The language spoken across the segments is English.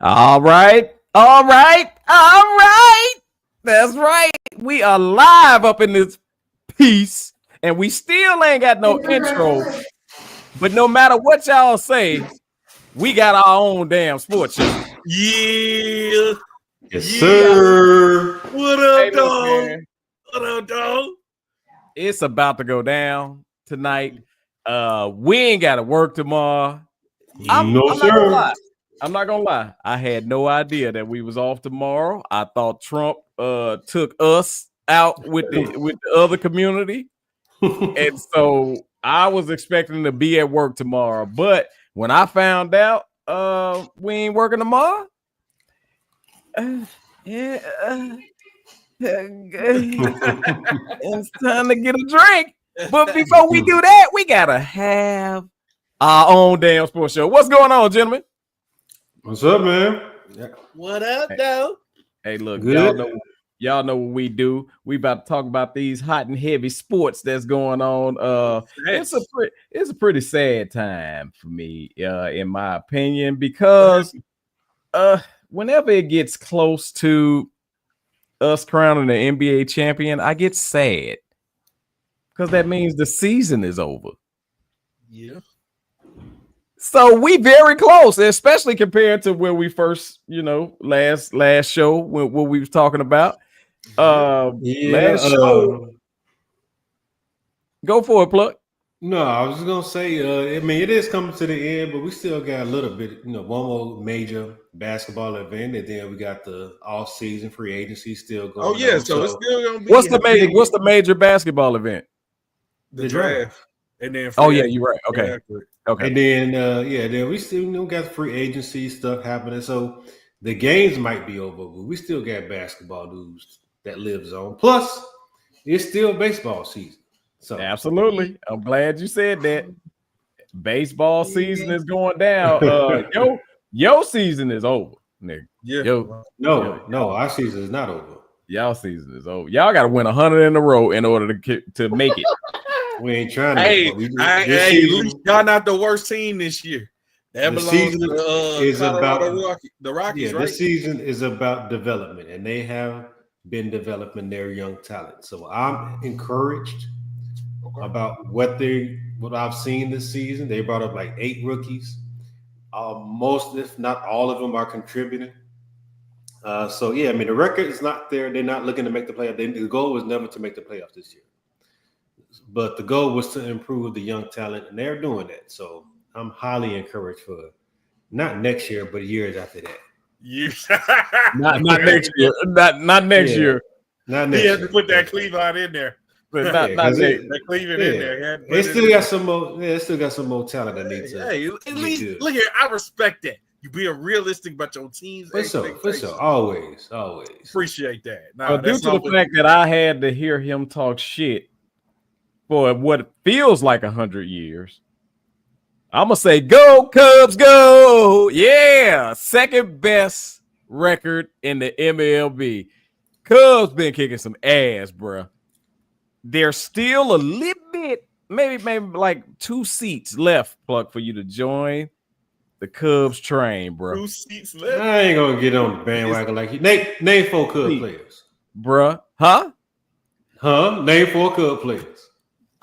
All right. All right. All right. That's right. We are live up in this piece, and we still ain't got no intro. But no matter what y'all say, we got our own damn sports show. Yeah. Yes, sir. What up, Hey, look, dog? man, What up, dog? it's about to go down tonight. We ain't got to work tomorrow. I'm not gonna lie. I'm not gonna lie. I had no idea that we was off tomorrow. I thought Trump took us out with the other community, and so I was expecting to be at work tomorrow. But when I found out we ain't working tomorrow, it's time to get a drink. But before we do that, we gotta have our own damn sports show. What's going on, gentlemen? What's up, man? What up, dog? Hey, look, Good. y'all know what we do. We about to talk about these hot and heavy sports that's going on. It's a pretty sad time for me, in my opinion, because whenever it gets close to us crowning the NBA champion, I get sad because that means the season is over. Yeah. So we very close, especially compared to where we first, last show what we was talking about. Last show. Go for it, Pluck. No, I was just gonna say, it is coming to the end, but we still got a little bit, one more major basketball event, and then we got the off-season free agency still going. Oh yeah, on. so it's still gonna be What's the major basketball event? the draft. And then Oh yeah, you're right. Okay. Exactly. Okay. And then then we still got free agency stuff happening. So the games might be over, but we still got basketball news that lives on. Plus, it's still baseball season. So Absolutely. I'm glad you said that. Baseball season is going down. Your season is over, nigga. Yeah. no, our season is not over. Y'all season is over. Y'all got to win 100 in a row in order to make it. We ain't trying to. Hey, at least y'all not the worst team this year. That The belongs season to is the Rockies, Yeah, right? this season is about development, and they have been developing their young talent. So I'm encouraged about what I've seen this season. They brought up like 8 rookies. Most, if not all of them, are contributing. The record is not there. They're not looking to make the playoffs. The goal was never to make the playoffs this year, but the goal was to improve the young talent, and they're doing that. So I'm highly encouraged for not next year, but years after that. Not next year. Not next year. Not next He had year. to put that Cleveland in there. But not next. That Cleveland in there. They still got some more. Yeah, they still got some more talent that needs to. Hey, at least look here. I respect that. You being realistic about your team's For sure. Always. Appreciate that. But due to the fact that I had to hear him talk shit for what feels like 100 years, I'm gonna say, go Cubs, go! Yeah, second best record in the MLB. Cubs been kicking some ass, bro. There's still a little bit, maybe like 2 seats left, Pluck, for you to join the Cubs train, bro. 2 seats left. I ain't gonna get on the bandwagon like you. Name 4 Cub players, Bruh. Huh? Name 4 Cub players.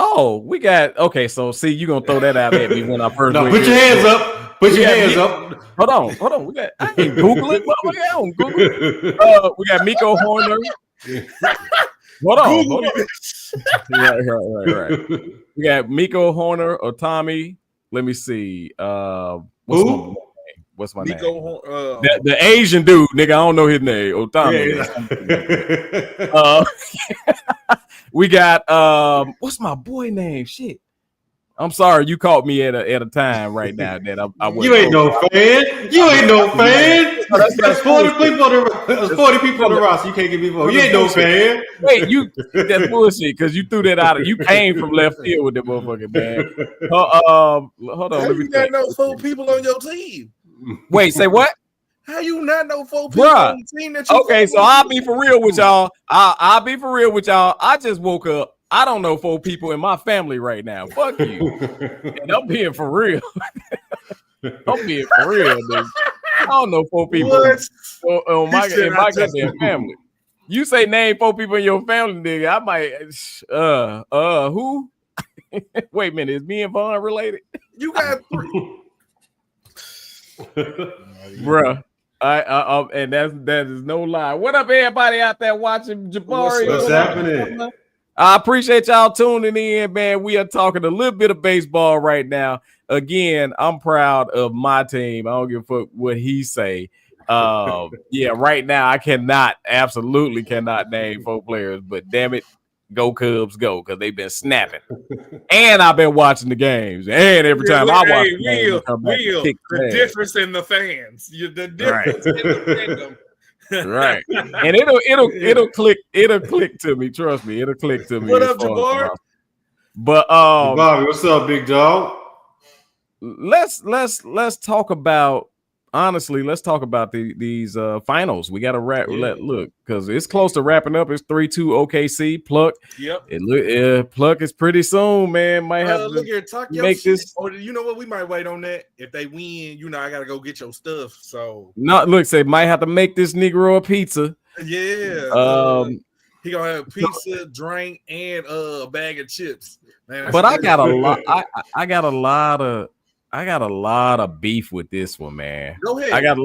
Oh, we got okay. So see, you gonna throw that out at me when I first. No, put your hands up. Put your hands up. Hold on. We got. I ain't googling. I don't Google. We got Miko Horner. Hold on. Right. We got Miko Horner, Otami. Let me see. What's my name? The Asian dude, nigga. I don't know his name. Otami. We got what's my boy name? Shit. I'm sorry, you caught me at a time right now that I You ain't no fan. You ain't no fan. That's 40 people on the roster. You can't get me more. You ain't no fan. Wait, that's bullshit because you threw that out. You came from left field with that motherfucking man. Hold on. How you got no 4 people on your team? Wait, say what? How you not know 4 people on the team that you Okay, so I'll be for real with y'all. I'll be for real with y'all. I just woke up. I don't know 4 people in my family right now. Fuck you. And I'm being for real. I'm being for real, dude. I don't know 4 people What? on He my said in I my just- goddamn family. You say name 4 people in your family, nigga. I might who? Wait a minute, is me and Vaughn related? You got 3. Bruh. And that is no lie. What up, everybody out there watching Jabari? What's happening? I appreciate y'all tuning in, man. We are talking a little bit of baseball right now. Again, I'm proud of my team. I don't give a fuck what he say. Yeah, right now I absolutely cannot name 4 players, but damn it, go Cubs, go, because they've been snapping. And I've been watching the games, and every time I watch the game, they come back and kick the ass. difference in the fans. The difference in the fandom. Right. And it'll click to me. Trust me, it'll click to me. What up, Jabbar? But Bobby, what's up, big dog? let's talk about let's talk about these finals. We got to wrap. Look, because it's close to wrapping up. It's 3-2 OKC. Pluck. Yep. Pluck is pretty soon, man. Might have to look here, talk your make shit. this. Or you know what? We might wait on that. If they win, I gotta go get your stuff. So Say might have to make this Negro a pizza. Yeah. He gonna have pizza, drink, and a bag of chips. Man, but I got a lot. I got a lot of beef with this one, man. Go ahead. I got a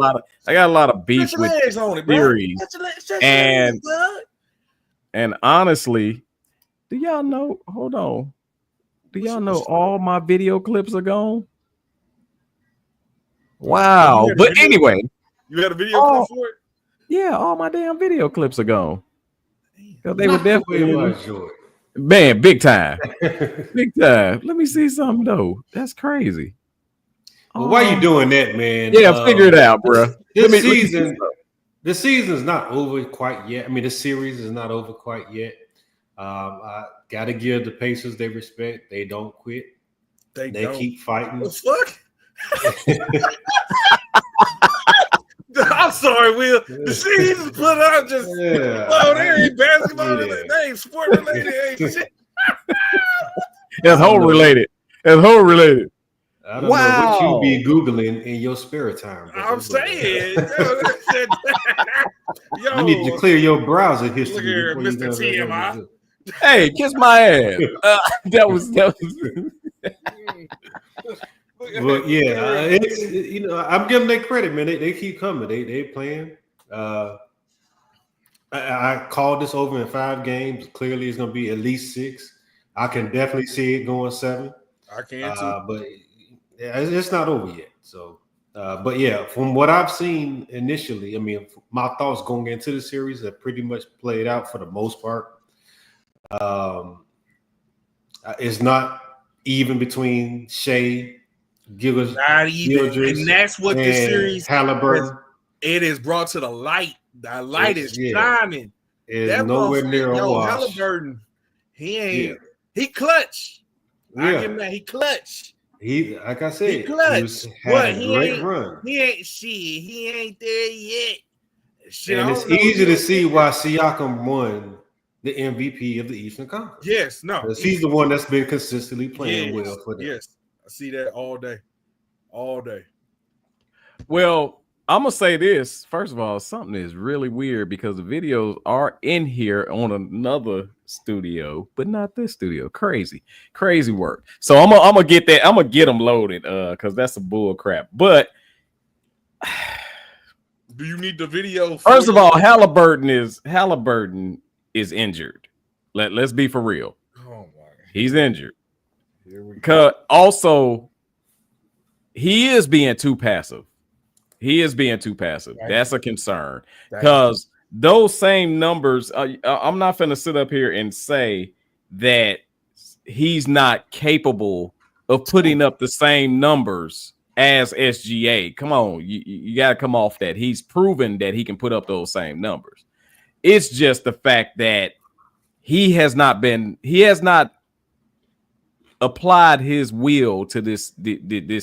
lot of beef with legs on it, bro. theories. Stretch And- your legs, And honestly, do y'all know? Hold on. Do y'all know all my video clips are gone? Wow. But anyway, you had a video clip for it? yeah, all my damn video clips are gone. Because they were definitely Short. man, big time. Big time. Let me see something though. That's crazy. Well, why you doing that, man? Yeah, figure it out, bro. This season's not over quite yet. I mean, the series is not over quite yet. I gotta give the Pacers their respect. They don't quit. They keep fighting. The fuck? I'm sorry, Will. The season put out just there ain't basketball related, they ain't sport related, ain't shit. That's whole related. That's whole related. I don't know what you be Googling in your spare time. I'm saying, yo, you need to clear your browser history. Look here, MrTMI. Hey, kiss my ass. That was. But yeah, it's I'm giving them credit, man. They keep coming. They playing. I called this over in 5 games. Clearly, it's going to be at least 6. I can definitely see it going 7. I can too. But it's not over yet. So, but yeah, from what I've seen initially, I mean, my thoughts going into the series have pretty much played out for the most part. It's not even between Shea, Gilgis, not even, and that's what this series. Halliburton. It is brought to the light. The light is shining. It's nowhere near a wash. Halliburton, he clutch. I give him that. He clutch. He, like I said, he clutch. Had a great run. He ain't there yet. Shit, and it's easy to see why Siakam won the MVP of the Eastern Conference. Yes, no. He's the one that's been consistently playing well for them. Yes, I see that all day. All day. Well, I'm going to say this. First of all, something is really weird because the videos are in here on another studio, but not this studio. Crazy work. So I'm gonna get that. I'm going to get them loaded because that's a bull crap. But do you need the video? First of all, Halliburton is injured. Let's be for real. Oh my God. He's injured. Here we go. Also, he is being too passive. That's a concern because those same numbers. I'm not going to sit up here and say that he's not capable of putting up the same numbers as SGA. Come on, you got to come off that. He's proven that he can put up those same numbers. It's just the fact that he has not applied his will to this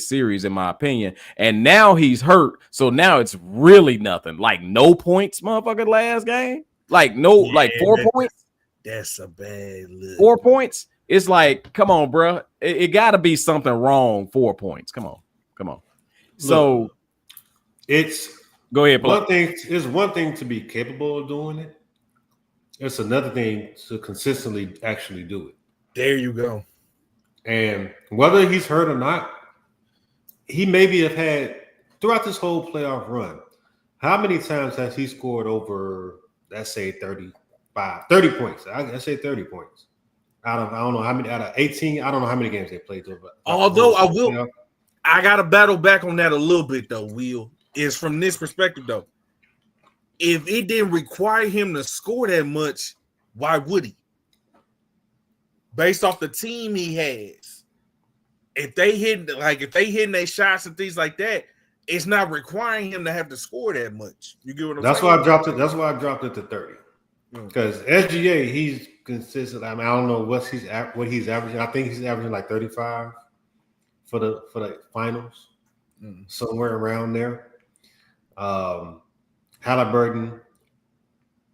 series, in my opinion, and now he's hurt. So now it's really nothing. Like no points, motherfucker. Last game, like 4 points. That's a bad look. 4 points. It's like, come on, bro. It got to be something wrong. 4 points. Come on. So It's Go ahead, one thing. It's one thing to be capable of doing it. It's another thing to consistently actually do it. There you go. And whether he's hurt or not, he maybe have had throughout this whole playoff run. How many times has he scored over, let's say, 30 points? I say 30 points. I don't know how many out of 18. I don't know how many games they played. Although I got to battle back on that a little bit though. Will is from this perspective though. If it didn't require him to score that much, why would he? Based off the team he has, if they hitting their shots and things like that, it's not requiring him to have to score that much. You get what I'm saying? Why I dropped it. That's why I dropped it to 30. Because SGA, he's consistent. I mean, I don't know what he's averaging. I think he's averaging like 35 for the finals, somewhere around there. Halliburton,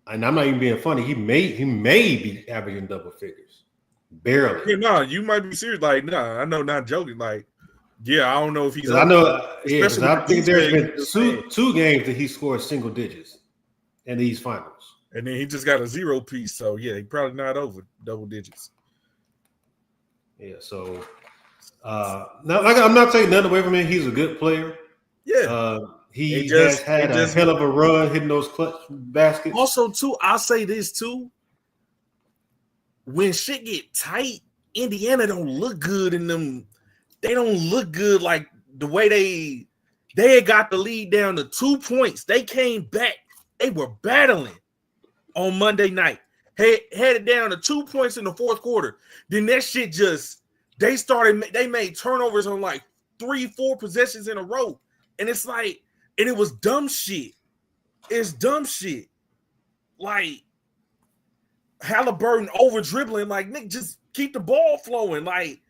and I'm not even being funny. He may be averaging double figures, barely. Yeah, no, you might be serious. Like, I know, not joking. Like, yeah, I don't know if he's. I know. Yeah, I think there's been two games that he scored single digits in these finals. And then he just got a 0 piece. So, yeah, he probably not over double digits. Yeah, so now I'm not taking nothing away from him. He's a good player. Yeah. He has had a hell of a run hitting those clutch baskets. Also, too, I'll say this, too. When shit get tight, Indiana don't look good in them. They don't look good like the way they had got the lead down to 2 points. They came back. They were battling on Monday night. Headed down to 2 points in the fourth quarter. Then that shit they made turnovers on like 3-4 possessions in a row. And it's like, and it was dumb shit. It's dumb shit. Like Halliburton over dribbling, like Nick, just keep the ball flowing. Like,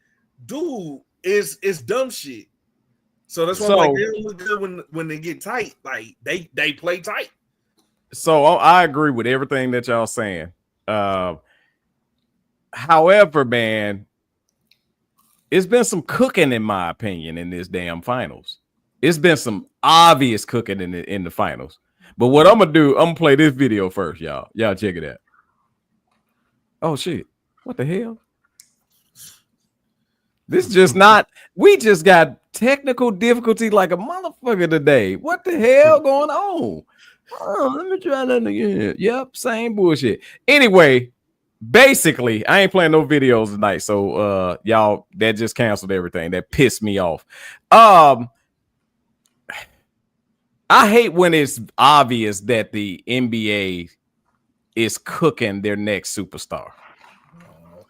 dude, it's dumb shit. So that's why I'm like, they don't look good when they get tight. Like they play tight. So I agree with everything that y'all saying. However, man, it's been some cooking, in my opinion, in this damn finals. It's been some obvious cooking in the finals. But what I'm gonna do, I'm gonna play this video first, y'all. Y'all check it out. Oh shit! What the hell? This just not. We just got technical difficulty like a motherfucker today. What the hell going on? Oh, let me try that again. Yep, same bullshit. Anyway, basically, I ain't playing no videos tonight, so y'all, that just canceled everything. That pissed me off. I hate when it's obvious that the NBA is cooking their next superstar.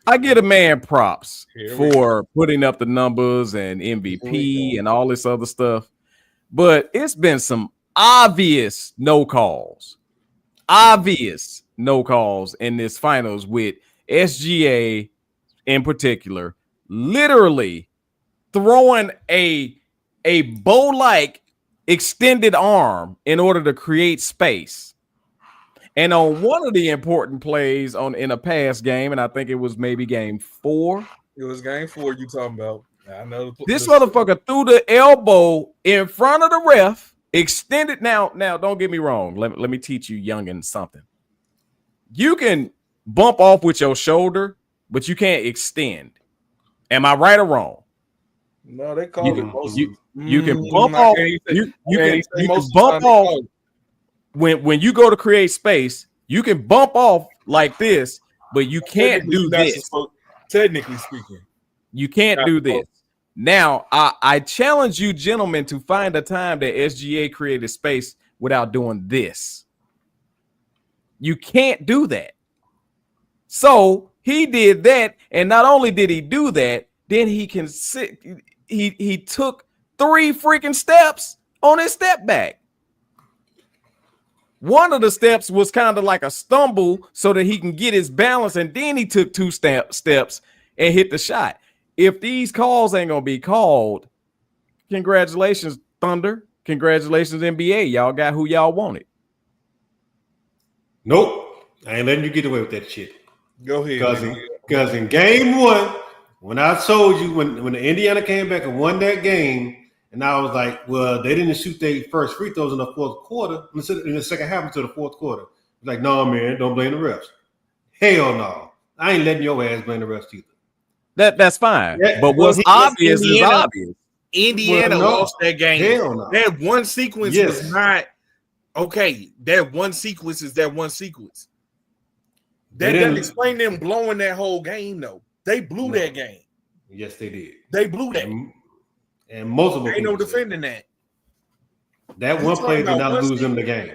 I get a man props for putting up the numbers and MVP and all this other stuff, but it's been some obvious no calls in this finals with SGA in particular, literally throwing a bow-like extended arm in order to create space. And on one of the important plays in a past game, and I think it was maybe game 4. It was game 4 you talking about. I know this motherfucker threw the elbow in front of the ref, extended. Now don't get me wrong. Let me teach you youngins something. You can bump off with your shoulder, but you can't extend. Am I right or wrong? No, they call it. You can bump off. You can bump off when you go to create space. You can bump off like this, but you can't do this. Technically speaking, you can't do this. Now, I challenge you, gentlemen, to find a time that SGA created space without doing this. You can't do that. So he did that, and not only did he do that, then he can sit. He took 3 freaking steps on his step back. One of the steps was kind of like a stumble so that he can get his balance, and then he took 2 steps and hit the shot. If these calls ain't gonna be called, congratulations, Thunder. Congratulations, NBA. Y'all got who y'all wanted. Nope. I ain't letting you get away with that shit. Go ahead. Because in game 1, when I told you when the Indiana came back and won that game, And I was like, well, they didn't shoot their first free throws in the fourth quarter, in the second half until the fourth quarter. Like, no, man, don't blame the refs. Hell no. I ain't letting your ass blame the refs either. That's fine. Yeah, but what's obvious is obvious. Indiana lost that game. Hell no. That one sequence was not okay. That one sequence is that one sequence. That doesn't explain them blowing that whole game, though. They blew that game. Yes, they did. They blew that. And multiple ain't no defending that. That one play did not lose them the game.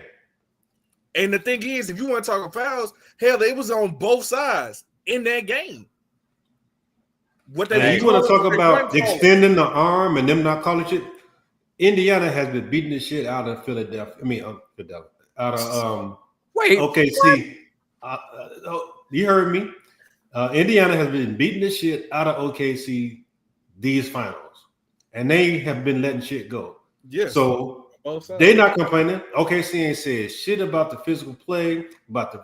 And the thing is, if you want to talk about fouls, hell, they was on both sides in that game. What they you want to talk about extending the arm and them not calling shit? Indiana has been beating the shit out of Philadelphia. I mean, Philadelphia. Out of OKC. You heard me. Indiana has been beating the shit out of OKC these finals, and they have been letting shit go. Yeah. So they're not complaining. OKC ain't said shit about the physical play, about the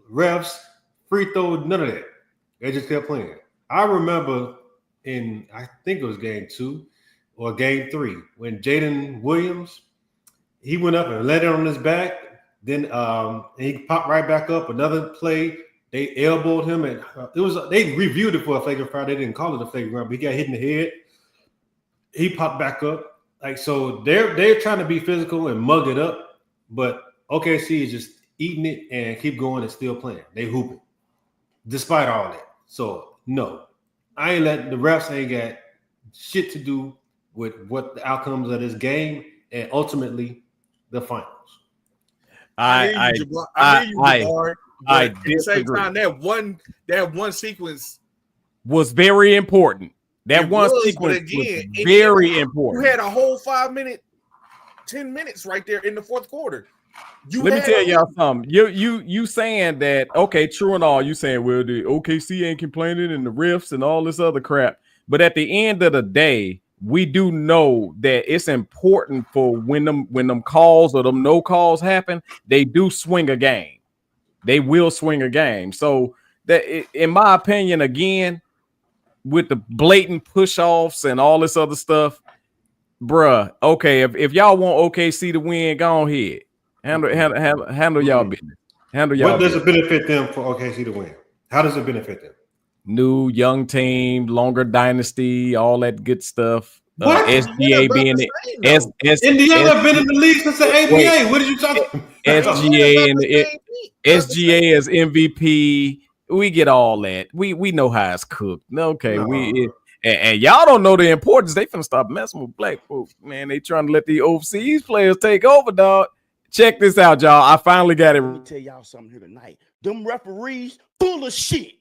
refs, free throw, none of that. They just kept playing. I remember I think it was game 2 or game 3 when Jaden Williams, he went up and let it on his back. Then he popped right back up. Another play, they elbowed him, and they reviewed it for a flagrant foul. They didn't call it a flagrant foul, but he got hit in the head. He popped back up. Like, so they're trying to be physical and mug it up, but OKC is just eating it and keep going and still playing. They hooping despite all that. So no, I ain't letting the refs ain't got shit to do with what the outcomes of this game and ultimately the finals. I disagree. That one sequence was very important. That one sequence was very important. You had a whole 5 minute, 10 minutes right there in the fourth quarter. Let me tell y'all something. You saying that, okay, true and all. You saying, well, the OKC ain't complaining and the refs and all this other crap. But at the end of the day, we do know that it's important for when them calls or them no calls happen, they do swing a game. They will swing a game. So that, in my opinion, again, with the blatant push-offs and all this other stuff, bruh, okay, if y'all want OKC to win, go on ahead. Handle y'all business. What does it benefit them for OKC to win? How does it benefit them? New young team, longer dynasty, all that good stuff. SGA being it. Indiana been in the league since the ABA. What are you talking about? SGA and SGA as MVP. We get all that. We know how it's cooked. Okay, and y'all don't know the importance. They finna stop messing with black folks, man. They trying to let the overseas players take over, dog. Check this out, y'all. I finally got it. Let me tell y'all something here tonight. Them referees full of shit.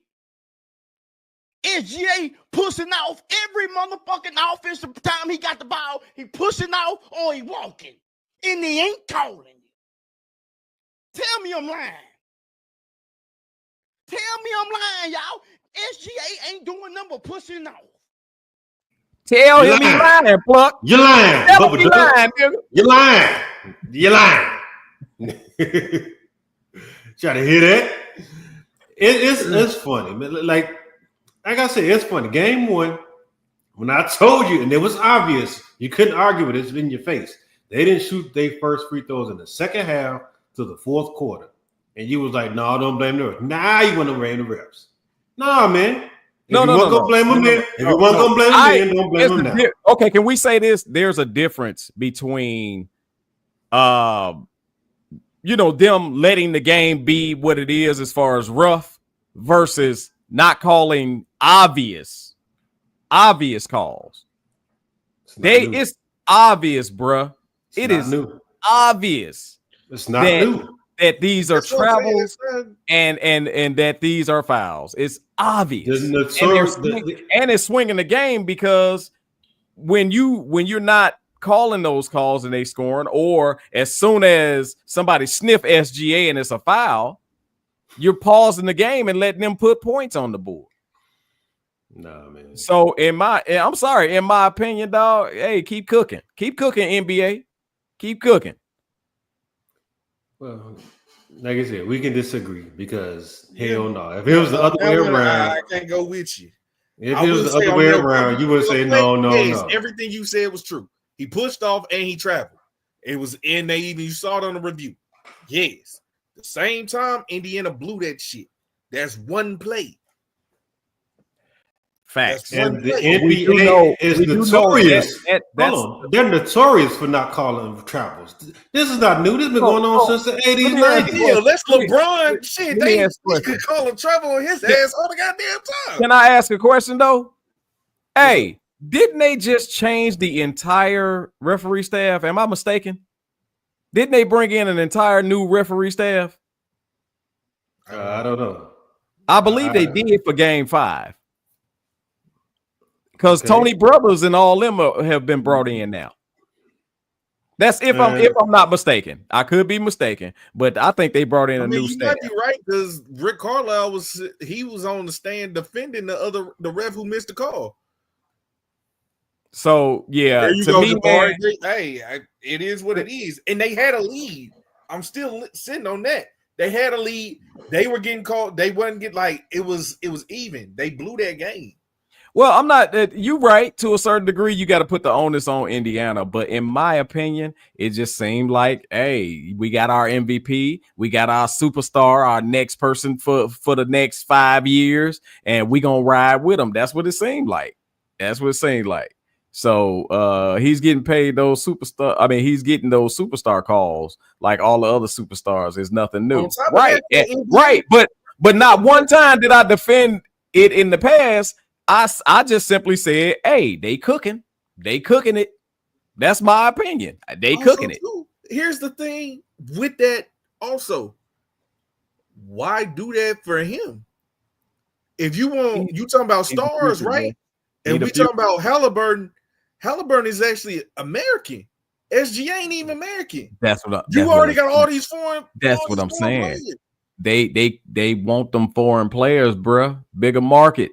SGA pushing off every motherfucking offensive time he got the ball. He pushing off or he walking. And he ain't calling. Tell me I'm lying. Tell me I'm lying, y'all. SGA ain't doing nothing but pushing off. Tell him he's lying, Pluck. You're lying. Tell him he's lying, nigga. You're lying. You're lying. Try to hear that? It's funny. Like I said, it's funny. Game 1, when I told you, and it was obvious, you couldn't argue with it, it's in your face. They didn't shoot their first free throws in the second half to the fourth quarter. And you was like, no, don't blame the refs. Now you want to blame the refs. Nah, man. If you want to blame them then, if you want to blame them then, don't blame them now. Okay, can we say this? There's a difference between them letting the game be what it is as far as rough versus not calling obvious calls. It's obvious, bruh. It is obvious. It's not new. That these are travels and that these are fouls. It's obvious. And it's swinging the game because when you're not calling those calls and they scoring, or as soon as somebody sniff SGA and it's a foul, you're pausing the game and letting them put points on the board. Nah, man. So in my opinion, dog, hey, keep cooking, NBA, keep cooking. Well, like I said, we can disagree because hell no. If it was the other way around, I can't go with you. If it was the other way around, you would say no. Everything you said was true. He pushed off and he traveled. It was in they even you saw it on the review. Yes. The same time Indiana blew that shit. That's one play. Facts. And the We do NBA know- is we do know notorious. that's- Hold on. They're notorious for not calling travels. This is not new. This has been going on since the 80s, let me 90s. Yeah, that's Let me- LeBron. Shit, let me they ask a question. could call him travel on his ass all the goddamn time. Can I ask a question though? Hey, didn't they just change the entire referee staff? Am I mistaken? Didn't they bring in an entire new referee staff? I don't know. I believe they did for Game 5. Because Okay. Tony Brothers and all them have been brought in now. That's if I'm not mistaken. I could be mistaken, but I think they brought in a new you staff. might be right because Rick Carlisle was on the stand defending the ref who missed the call. So yeah, There you to go, me, Jabari. man, Hey, it is what it is, and they had a lead. I'm still sitting on that. They had a lead. They were getting called. They wasn't get like it was even. They blew that game. well, I'm not. You right to a certain degree. You got to put the onus on Indiana, but in my opinion, it just seemed like, hey, we got our MVP, we got our superstar, our next person for the next 5 years, and we gonna ride with them. That's what it seemed like. That's what it seemed like. So he's getting paid those superstar. I mean, he's getting those superstar calls like all the other superstars. Is nothing new, On top of right? that, Right, but not one time did I defend it in the past. I just simply said, hey, they cooking it. That's my opinion. They Also, cooking it. too, here's the thing with that. Also, why do that for him? If you want, you talking about He's the stars, future, right? man. And He we the talking about Halliburton. Halliburton is actually American. SG ain't even American. That's what You already got all these foreign. That's all what these I'm foreign saying. players. They want them foreign players, bruh. Bigger market,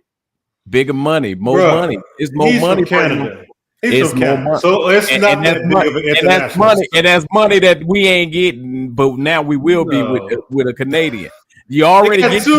bigger money, more Bruh, money. It's more He's money from for them. Canada. He's It's from more Canada. money. So it's not And that that's big money. of an And that's international. money. And that's money that we ain't getting, but now we will be with a Canadian. You already They got get two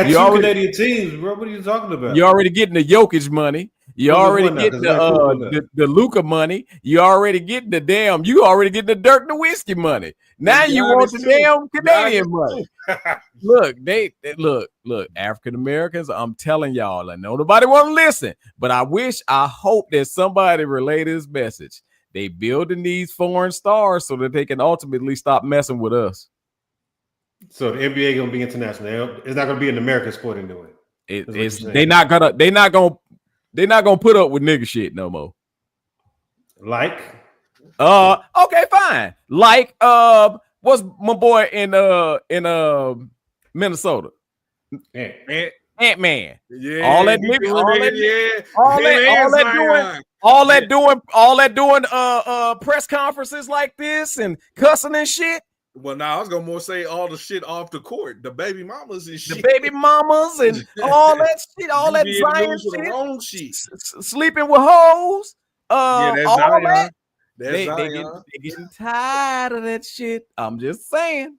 you already- Canadian teams, bro. What are you talking about? you already getting the Jokic money. You Who's already one now? getting 'Cause Vancouver won the Luca money. You already getting you already getting the Dirk Nowitzki money. Now And you Giannis want the too. damn Canadian Giannis money. too. Look, they look, African Americans. I'm telling y'all, I know nobody want to listen, but I hope that somebody relay this message. They building these foreign stars so that they can ultimately stop messing with us. So the NBA gonna be international. It's not gonna be an American sport anyway. They're not gonna put up with nigga shit no more. Like Okay, fine. Like what's my boy in Minnesota? man, Ant-Man. Yeah, All that he nigga, doing all it, that, yeah. all Him that, and all that Zion. doing, all that doing press conferences like this and cussing and shit. Well, now I was gonna more say all the shit off the court, the baby mamas and The shit. baby mamas and all that shit, all that You be in the Zion news for the shit, wrong shit. sleeping with hoes, Yeah, that's all Zion. that. That's They Zion. getting tired of that shit. I'm just saying.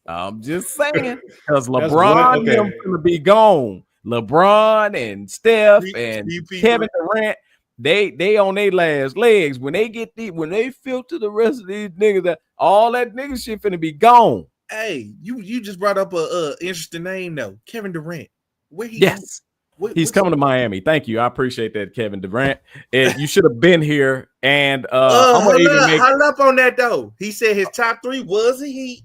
Because LeBron okay. them gonna be gone. LeBron and Steph and DP Kevin Durant, they on their last legs. When they filter the rest of these niggas, that all that nigga shit finna be gone. Hey, you just brought up a interesting name though, Kevin Durant. Where he? Yes. He's coming to Miami. Thank you. I appreciate that, Kevin Durant. And you should have been here. And I'm gonna even make hold up on that though. He said his top three was the Heat,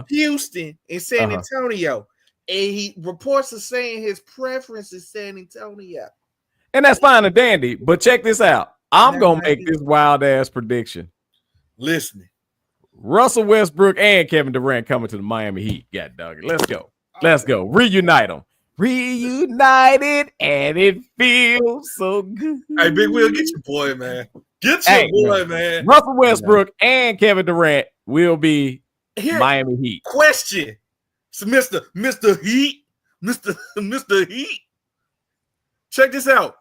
Houston, and San Antonio. And he reports are saying his preference is San Antonio. and that's fine and dandy. But check this out. I'm gonna make this wild ass prediction. Listening. Russell Westbrook and Kevin Durant coming to the Miami Heat. God dog it. Let's go. Let's go. Reunite them. Reunited, and it feels so good. Hey, Big Will, get your boy, man. Get your boy, man. Russell Westbrook and Kevin Durant will be Here, Miami Heat. question. So Mr. Heat, Mr. Heat. Check this out.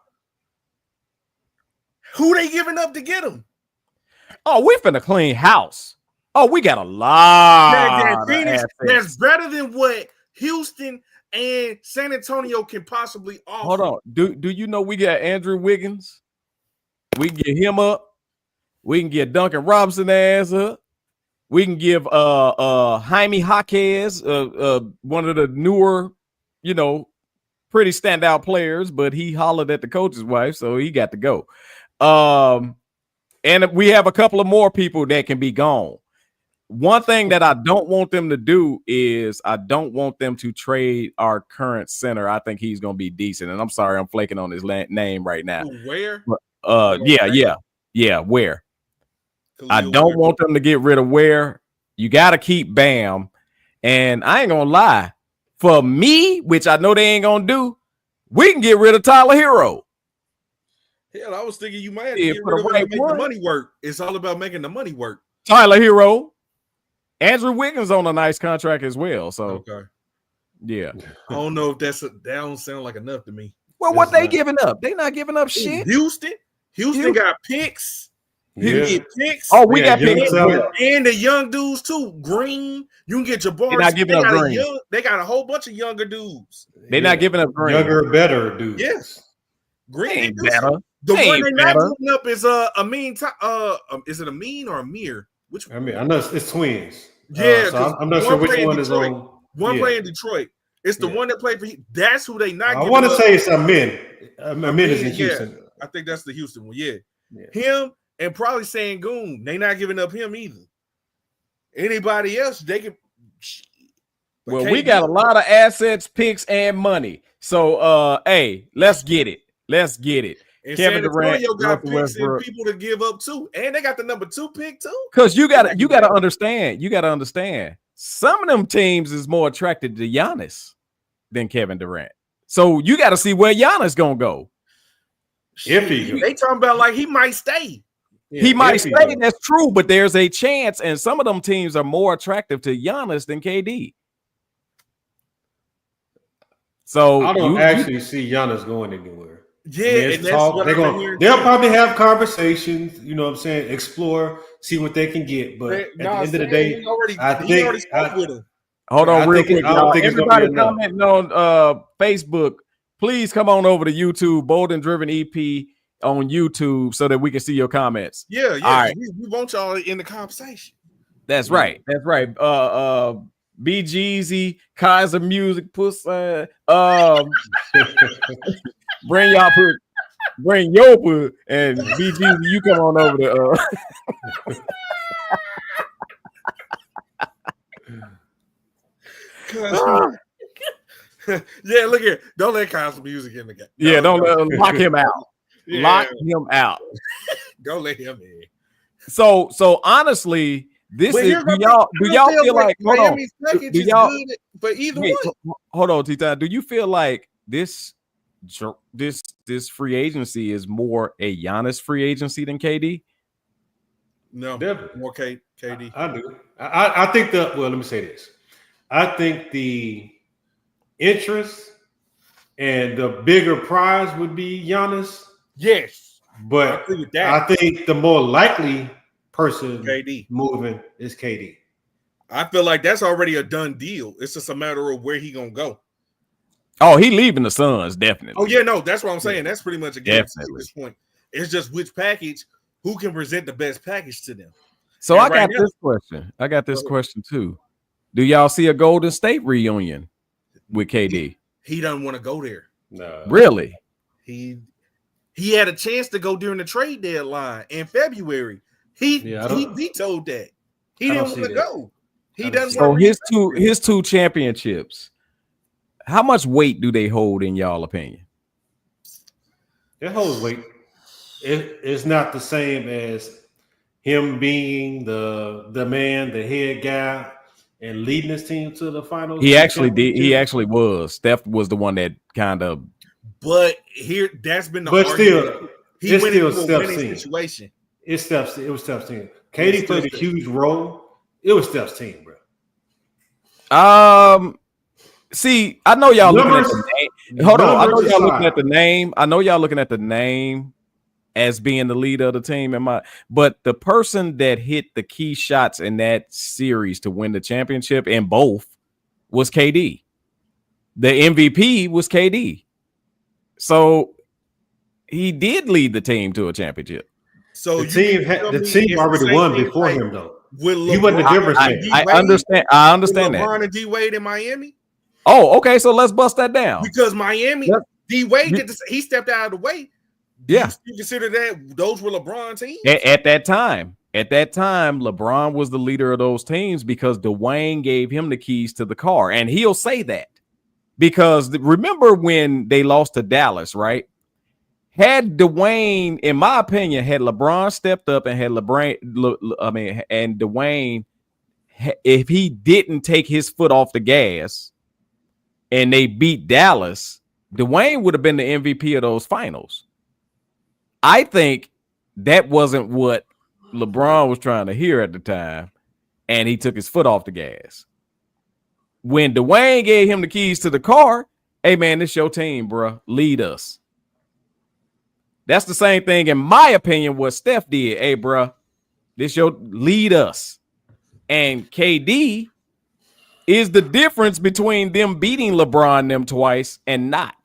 Who they giving up to get him? Oh, we finna clean house. Oh, we got a lot. Phoenix, that's better than what Houston and San Antonio can possibly offer. Hold on. Do you know we got Andrew Wiggins? We can get him up. We can get Duncan Robinson ass up. We can give Jaime Jaquez, one of the newer, pretty standout players, but he hollered at the coach's wife, so he got to go. And we have a couple of more people that can be gone. One thing that I don't want them to do is I don't want them to trade our current center. I think he's going to be decent. And I'm sorry, I'm flaking on his name right now. Where? Yeah, Where? I don't want them to get rid of Where. You got to keep Bam. And I ain't going to lie. For me, which I know they ain't going to do, we can get rid of Tyler Hero. Hell, I was thinking you might have to get rid of it to make the money work. It's all about making the money work. Tyler Hero. Andrew Wiggins on a nice contract as well. So, okay. Yeah. I don't know if that don't sound like enough to me. Well, what they giving up? They not giving up shit. Houston got picks. Yeah. Get picks. Oh, we got picks. And the young dudes too. Green. You can get Jabbar. They're not giving up Green. They got a whole bunch of younger dudes. They're not giving up Green. Younger, better dudes. Yes. Green ain't better. The one they're not giving up is Amin. Is it Amin or Amir? Which one? I mean, I know it's twins. Yeah, so I'm not sure which one is on. One play in Detroit. It's the one that played for. That's who they not. I want to say it's Amin. Amin is in Houston. I think that's the Houston one. Yeah. Him and probably Sangoon. They not giving up him either. Anybody else they can. Well, we got a lot of assets, picks, and money. So, hey, let's get it. Let's get it. And Kevin San Antonio Durant got picks and people to give up too, and they got the number 2 pick too. Because you got to understand. You got to understand. Some of them teams is more attracted to Giannis than Kevin Durant. So you got to see where Giannis gonna go. If he, they talking about like he might stay. Yeah, he might stay. That's true, but there's a chance, and some of them teams are more attractive to Giannis than KD. So I don't actually see Giannis going anywhere. Yeah, and they'll probably have conversations, you know what I'm saying, explore, see what they can get. But at the end of the day, hold on real quick. Everybody commenting on Facebook, please come on over to YouTube, Bold and Driven EP on YouTube so that we can see your comments. Yeah. All right. We want y'all in the conversation. That's right. BGZ, Kaiser Music, Puss. Bring your put, and BGZ, you come on over to. Yeah, look here. Don't let Kaiser Music in the game. Yeah, don't lock him out. Yeah. Lock him out. Don't let him in. So honestly. Do y'all feel like Miami's package is good for either one? Hold on, T-Time. Do you feel like this free agency is more a Giannis free agency than KD? No, definitely more KD. I do. I think let me say this. I think the interest and the bigger prize would be Giannis. Yes, but I think the more likely person KD moving is KD. I feel like that's already a done deal. It's just a matter of where he gonna go. Oh, he leaving the Suns, definitely. Oh, yeah, no, that's what I'm saying. That's pretty much a guarantee at this point. It's just which package, who can present the best package to them. So I got this question. I got this question too. Do y'all see a Golden State reunion with KD? He doesn't want to go there. No. Really? He had a chance to go during the trade deadline in February. He vetoed that. He didn't want to go. He doesn't. So his two championships. How much weight do they hold in y'all opinion? It holds weight. It's not the same as him being the man, the head guy, and leading his team to the finals. He actually did. He actually was. Steph was the one that kind of. But that's been the. But argument. He went into a winning situation. It was Steph's team. KD played a huge role. It was Steph's team, bro. See, I know y'all looking at the name. Hold on. I know y'all looking at the name. I know y'all looking at the name as being the leader of the team. But the person that hit the key shots in that series to win the championship in both was KD. The MVP was KD. So he did lead the team to a championship. So the team already won before him, though. He wasn't the difference maker. I understand. I understand that. LeBron and D Wade in Miami. Oh, okay. So let's bust that down. Because Miami, D Wade he stepped out of the way. Yeah, you consider that those were LeBron teams at that time. At that time, LeBron was the leader of those teams because Dwayne gave him the keys to the car, and he'll say that because remember when they lost to Dallas, right? Had Dwayne, in my opinion, had LeBron stepped up and had and Dwayne, if he didn't take his foot off the gas and they beat Dallas, Dwayne would have been the MVP of those finals. I think that wasn't what LeBron was trying to hear at the time, and he took his foot off the gas. When Dwayne gave him the keys to the car, hey, man, this your team, bro. Lead us. That's the same thing, in my opinion, what Steph did. Hey, bro, this your lead us. And KD is the difference between them beating LeBron them twice and not.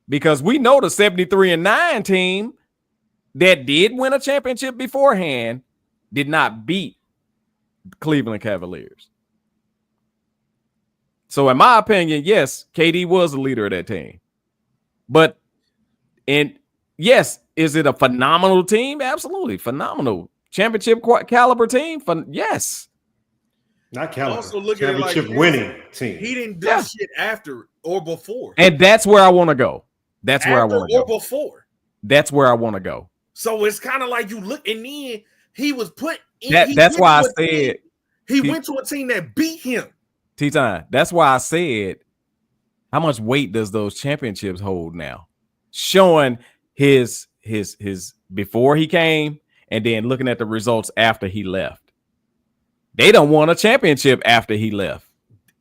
Because we know the 73-9 team that did win a championship beforehand did not beat Cleveland Cavaliers. So in my opinion, yes, KD was the leader of that team. But yes, is it a phenomenal team? Absolutely. Phenomenal. Championship caliber team? Yes. Not caliber. Also look championship at it like winning team. He didn't do shit after or before. And that's where I want to go. That's where I want to go. Or before. That's where I want to go. So it's kind of like you look, and then he was put in. That's why I said he went to a team that beat him. T-Time. That's why I said, how much weight does those championships hold now? Showing his before he came and then looking at the results after he left. They don't want a championship after he left.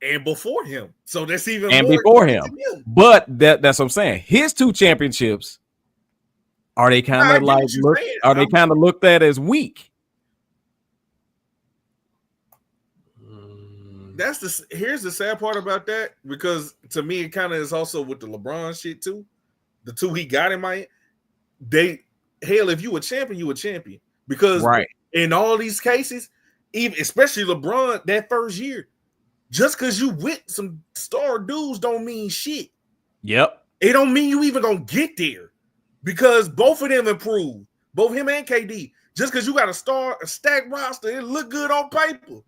And before him. So that's even and more before him. But that's what I'm saying. His two championships, are they kind of like they kind of looked at as weak? Here's the sad part about that, because to me it kind of is also with the LeBron shit too. The two he got in my if you a champion, you a champion. Because in all these cases, even especially LeBron that first year, just because you with some star dudes don't mean shit. Yep. It don't mean you even gonna get there, because both of them improved, both him and KD. Just because you got a stacked roster, it look good on paper.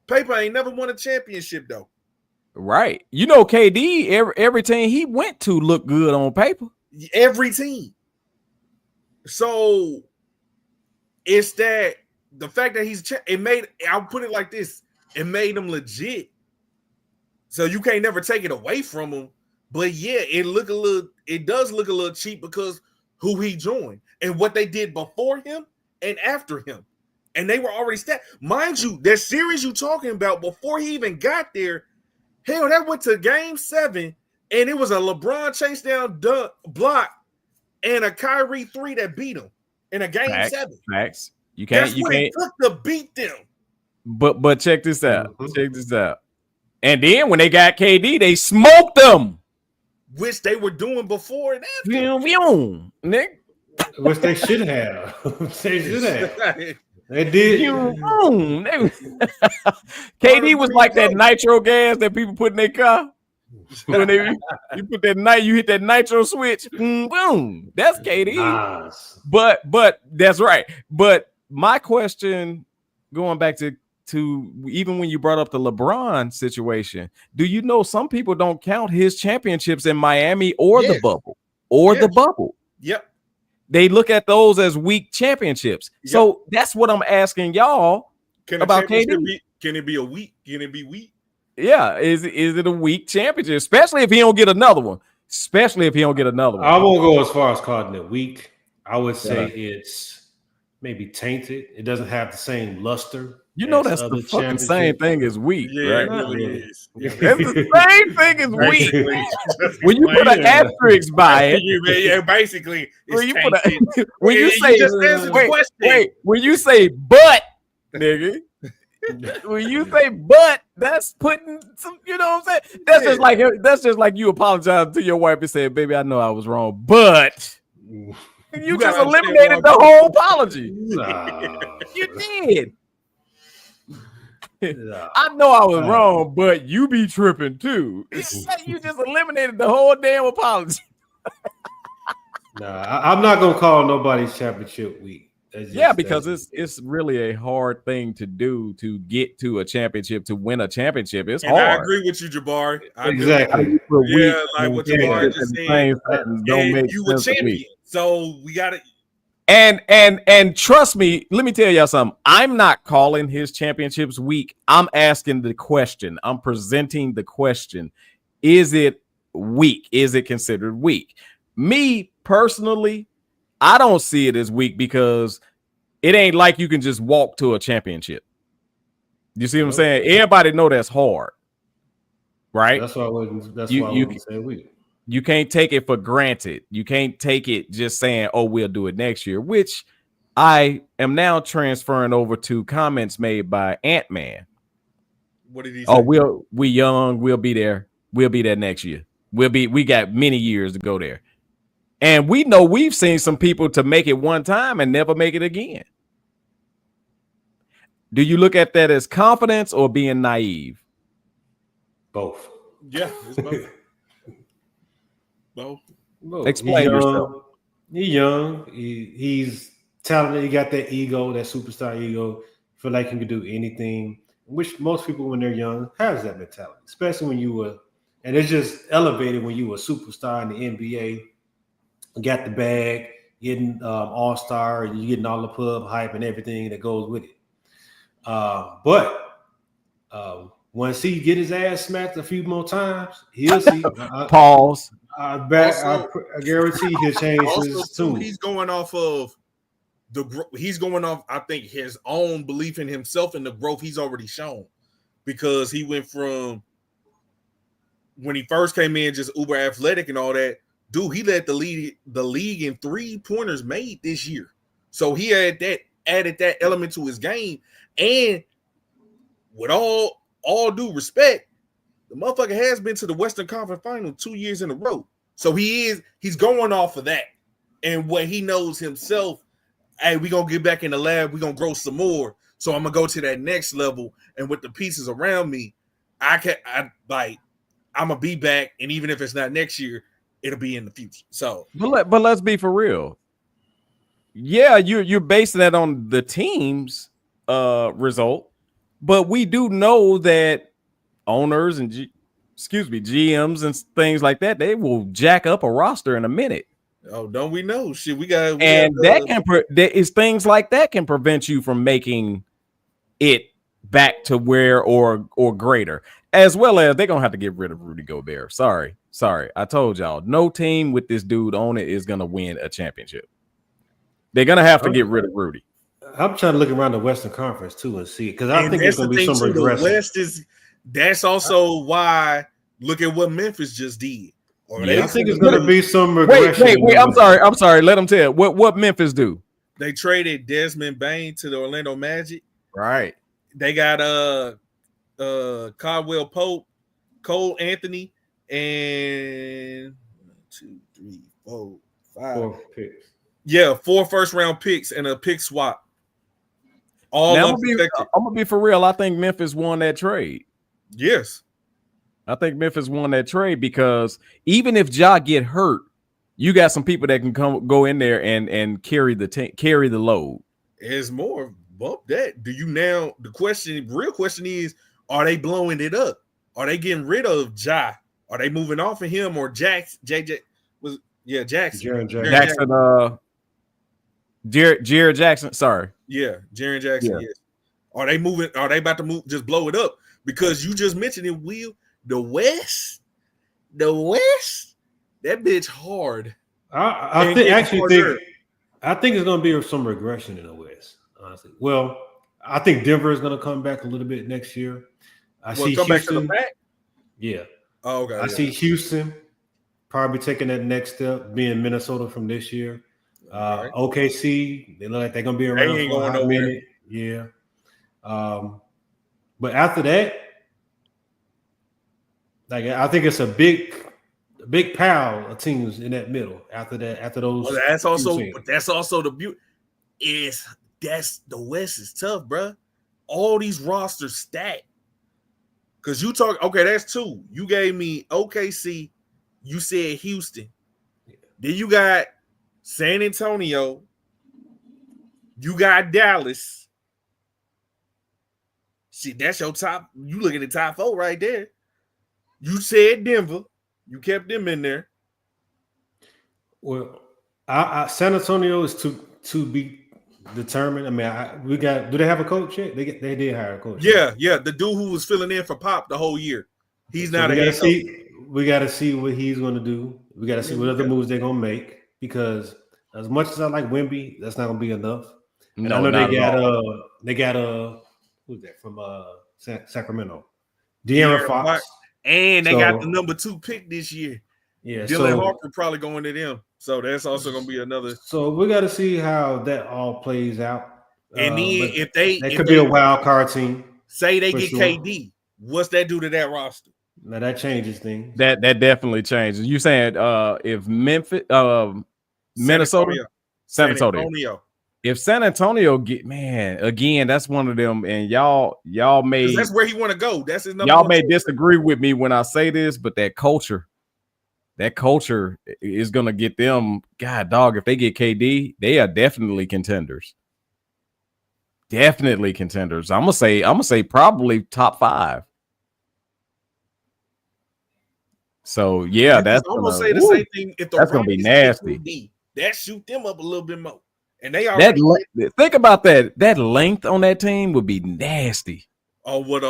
Paper ain't never won a championship though. Right. You know, KD, every team he went to looked good on paper. Every team. So it's that the fact that I'll put it like this, it made him legit. So you can't never take it away from him. But yeah, it does look a little cheap because who he joined and what they did before him and after him. And they were already stacked. Mind you, that series you talking about before he even got there, hell, that went to game 7, and it was a LeBron chase down block and a Kyrie 3 that beat him in a game 7. Facts. You can't took to beat them. But check this out. Check this out. And then when they got KD, they smoked them, which they were doing before and after. Nick. Which they should have. They should have. They did. KD was like that nitro gas that people put in their car. When you put that you hit that nitro switch, boom. That's KD. Nice. But that's right. But my question, going back to even when you brought up the LeBron situation, do you know some people don't count his championships in Miami or the bubble the bubble? Yep. They look at those as weak championships. Yep. So that's what I'm asking y'all about KD. Can it be a week? Can it be weak? Yeah. Is it a weak championship? Especially if he don't get another one. I won't go as far as calling it weak. I would say it's maybe tainted. It doesn't have the same luster. You know, that's the fucking same thing as weak, right? It really is. That's the same thing as weak. When you put an asterisk by it, basically, when you say but, nigga, when you say but, That's putting some, you know what I'm saying? That's just like you apologize to your wife and say, baby, I know I was wrong, but you just gotta understand eliminated the why- whole apology. Nah. You did. Nah. I know I was wrong, but you be tripping too. You just eliminated the whole damn apology. Nah, I'm not gonna call nobody's championship week. Because it's really a hard thing to do to get to a championship, to win a championship. It's And hard. I agree with you, Jabari. Exactly. Yeah, like what Jabari just said. Don't make you a sense to me. champion, so we got to. And trust me, let me tell y'all something. I'm not calling his championships weak. I'm asking the question. I'm presenting the question. Is it weak? Is it considered weak? Me personally, I don't see it as weak because it ain't like you can just walk to a championship. You see what I'm saying? Everybody know that's hard, right? That's why I wouldn't say weak. You can't take it for granted. You can't take it just saying, oh, we'll do it next year, which I am now transferring over to comments made by Ant-Man. What did he say? Oh, we young, we'll be there. We'll be there next year. We got many years to go there. And we know we've seen some people to make it one time and never make it again. Do you look at that as confidence or being naive? Both. Yeah, it's both. Both. Explain yourself. He's young. He's talented. He got that ego, that superstar ego. Feel like he can do anything, which most people when they're young has that mentality, especially when you were, and it's just elevated when you were a superstar in the NBA, got the bag, getting all-star, and you getting all the pub hype and everything that goes with it. But once he get his ass smacked a few more times, he'll see. Pause. I guarantee he'll change his tune. He's going off of I think his own belief in himself and the growth he's already shown, because he went from when he first came in just uber athletic and all that. Dude, he led the league in 3-pointers made this year. So he added that element to his game. And with all due respect, the motherfucker has been to the Western Conference Final 2 years in a row. So he's going off of that. And what he knows himself, hey, we're going to get back in the lab. We're going to grow some more. So I'm going to go to that next level. And with the pieces around me, I'm going to be back. And even if it's not next year, it'll be in the future. So, but let's be for real. Yeah, you're basing that on the team's result, but we do know that owners and GMs and things like that, they will jack up a roster in a minute. Oh, don't we know? Shit, there is things like that can prevent you from making it back to where or greater. As well as they're gonna have to get rid of Rudy Gobert. Sorry. I told y'all, no team with this dude on it is gonna win a championship. They're gonna have to get rid of Rudy. I'm trying to look around the Western Conference too and see, because I think there's gonna be some regression. The West that's also why look at what Memphis just did. I think it's gonna be some regression. Wait. I'm sorry. Let them tell what Memphis do. They traded Desmond Bane to the Orlando Magic. Right. They got Caldwell Pope, Cole Anthony, and 2, 3, 4, 5. 4 picks. Yeah, 4 first-round picks and a pick swap. I'm gonna be for real. I think Memphis won that trade. Yes. I think Memphis won that trade because even if Ja get hurt, you got some people that can go in there and carry the load. It's more bump that. Do you now? The real question is: are they blowing it up? Are they getting rid of Ja? Are they moving off of him or Jackson? Jackson. Jared Jackson. Sorry. Yeah, Jaren Jackson. Yeah. Yes. Are they moving? Are they about to move? Just blow it up? Because you just mentioned it, Will. The West, that bitch hard. I think it's going to be some regression in the West, honestly. Well, I think Denver is going to come back a little bit next year. I see Houston. Back to the back? Yeah. Oh, okay. I see Houston probably taking that next step, being Minnesota from this year. Right. OKC, they look like they're going to be around for a hot minute. Yeah. But after that, Like I think it's a big pile of teams in that middle after those. Well, that's also, teams. but that's also the beauty. That's the West is tough, bro. All these rosters stacked. Cause you talk, okay, that's two. You gave me OKC, you said Houston. Yeah. Then you got San Antonio, you got Dallas. See, that's your top. You look at the top four right there. You said Denver, you kept them in there. Well, San Antonio is to be determined. I mean, do they have a coach yet? They did hire a coach. Yeah, the dude who was filling in for Pop the whole year. He's not. We got to see what he's going to do. We got to see what other moves they're going to make, because as much as I like Wemby, that's not going to be enough. And no, I know they got who's that from Sacramento? De'Aaron Fox. And they got the number 2 pick this year. Yeah, Dylan Harper probably going to them. So that's also going to be another. So we got to see how that all plays out. And then if could be a wild card team. Say they get KD, what's that do to that roster? Now that changes things. That definitely changes. You saying if Memphis, Minnesota, San Antonio. If San Antonio get, man, again, that's one of them, and y'all may, that's where he want to go. That's his number. Y'all may disagree with me when I say this, but that culture is gonna get them. God, dog, if they get KD, they are definitely contenders. Definitely contenders. I'm gonna say probably top 5. So yeah, that's almost say the same thing. If that's gonna be nasty, that shoot them up a little bit more. And they already think about that. That length on that team would be nasty. Oh, what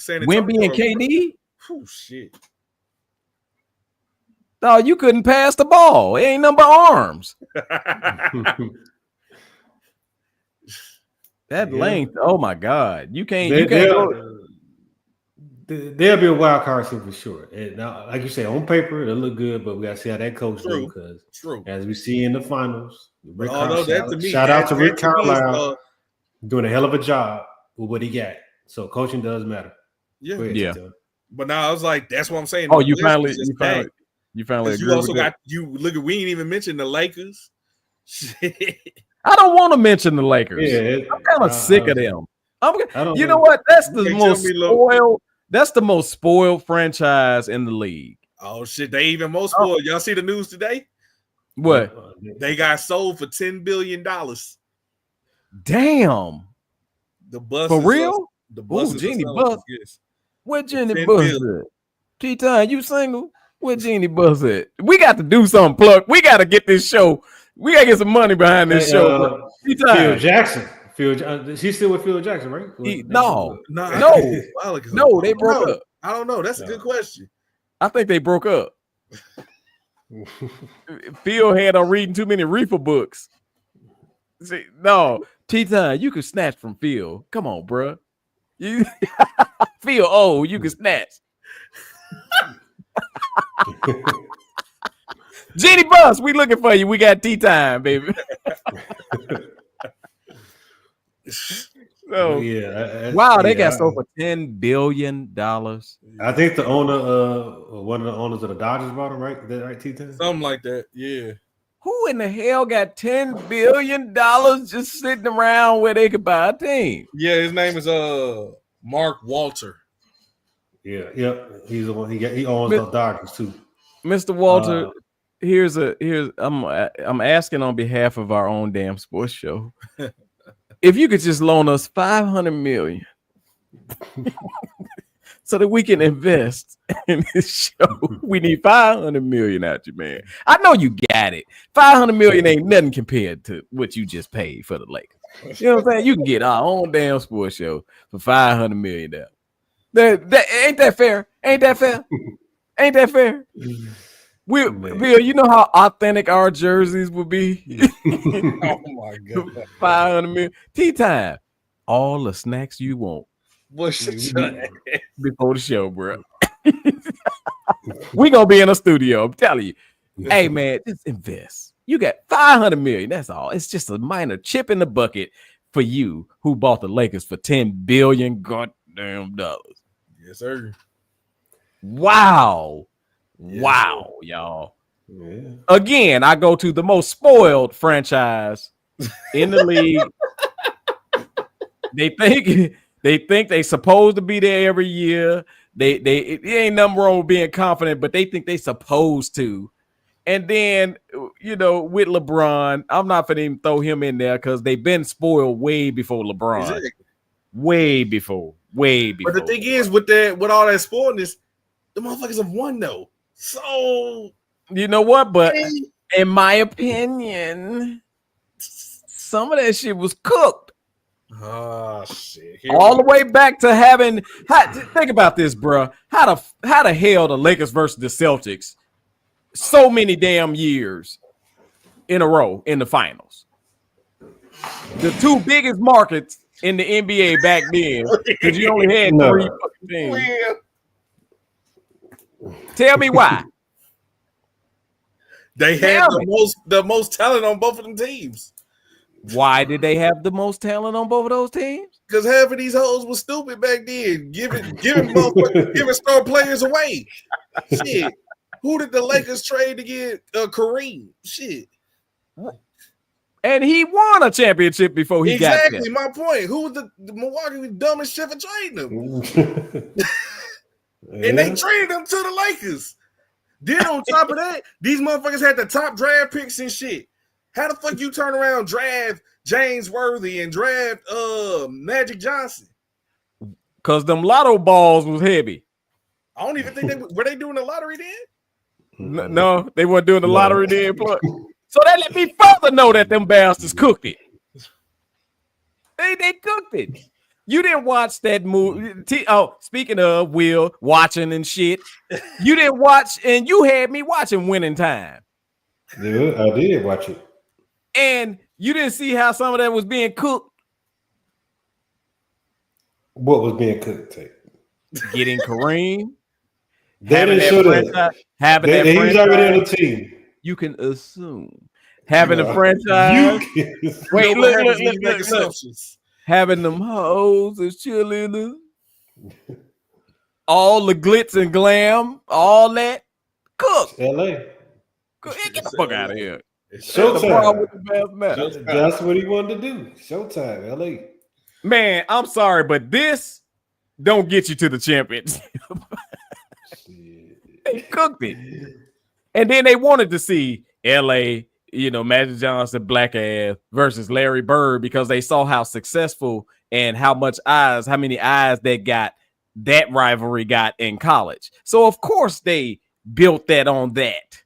San Antonio Wemby and KD? Oh shit. No, you couldn't pass the ball. It ain't number arms. That length, oh my God. You can't There'll be a wild card team for sure. And now, like you say, on paper, it'll look good, but we got to see how that coach do, because as we see in the finals, shout out to Rick Carlisle doing a hell of a job with what he got. So coaching does matter. Yeah. But now I was like, that's what I'm saying. Oh, you finally agree. You also got look at, we ain't even mentioned the Lakers. I don't want to mention the Lakers. Yeah, I'm kind of sick of them. You know what? That's the most spoiled. That's the most spoiled franchise in the league. Oh shit, they even more spoiled. Y'all see the news today? What? They got sold for $10 billion. Damn. The bus for real? The bus. Jeannie Bus. Where Jeannie Bus at? T-Time, you single? Where Jeannie Bus at? We got to do something, Plug. We got to get this show. We got to get some money behind this show. Phil Jackson. She's still with Phil Jackson, right? No. They broke up. I don't know. That's a good question. I think they broke up. Phil had on reading too many reefer books. See, no, T-Time, you can snatch from Phil. Come on, bro. You Phil, you can snatch. Jenny Bus, we looking for you. We got T-Time, baby. So wow, they got sold for $10 billion. I think the owner, one of the owners of the Dodgers bought him, right? Is that right, T-Time? Something like that, yeah. Who in the hell got $10 billion just sitting around where they could buy a team? Yeah, his name is Mark Walter. Yeah, he's the one. He owns the Dodgers too. Mr. Walter, here's I'm asking on behalf of our own damn sports show. If you could just loan us $500 million so that we can invest in this show. We need $500 million out you, man. I know you got it. $500 million ain't nothing compared to what you just paid for the Lakers. You know what I'm saying? You can get our own damn sports show for $500 million. Ain't that fair? Ain't that fair? Ain't that fair? Bill, you know how authentic our jerseys would be? Oh my God. 500 million. Tea time. All the snacks you want. Before the show, bro. We gonna be in a studio. I'm telling you. Hey man, just invest. You got $500 million. That's all. It's just a minor chip in the bucket for you who bought the Lakers for $10 billion goddamn dollars. Yes, sir. Wow. Yes, Wow, y'all. Yeah. Again, I go to the most spoiled franchise in the league. They think they supposed to be there every year. It ain't nothing wrong with being confident, but they think they supposed to. And then, with LeBron, I'm not going to even throw him in there because they've been spoiled way before LeBron. Exactly. Way before. But the thing is, with all that spoiledness, the motherfuckers have won though. So you know what? But in my opinion, some of that shit was cooked. Oh shit! All the way back to having. Think about this, bro. How the hell the Lakers versus the Celtics so many damn years in a row in the finals? The two biggest markets in the NBA back then, because you only had three fucking teams. Tell me why. They had the most talent on both of them teams. Why did they have the most talent on both of those teams? Because half of these hoes was stupid back then, giving star players away. Shit, who did the Lakers trade to get Kareem? Shit, and he won a championship before he got there. Exactly my point. Who was the Milwaukee was dumb as shit for trading him? And they traded him to the Lakers. Then on top of that, these motherfuckers had the top draft picks and shit. How the fuck you turn around, draft James Worthy and draft Magic Johnson? Because them lotto balls was heavy. I don't even think were they doing the lottery then? No, they weren't doing the lottery then. So that let me further know that them bastards cooked it. They cooked it. You didn't watch that movie. Speaking of Will watching and shit, you didn't watch, and you had me watching Winning Time. Yeah, I did watch it. And you didn't see how some of that was being cooked. What was being cooked, Tate? Getting Kareem. Having that franchise. He was already on the team. You can assume. Having a franchise. Wait, look. Having them hoes as cheerleaders. All the glitz and glam. All that. Cook. LA. Get the fuck out of here. Showtime. That's what he wanted to do. Showtime, LA. Man, I'm sorry, but this don't get you to the championship. They cooked it. And then they wanted to see LA, Magic Johnson, black ass versus Larry Bird because they saw how successful and how many eyes that rivalry got in college. So of course they built that on that.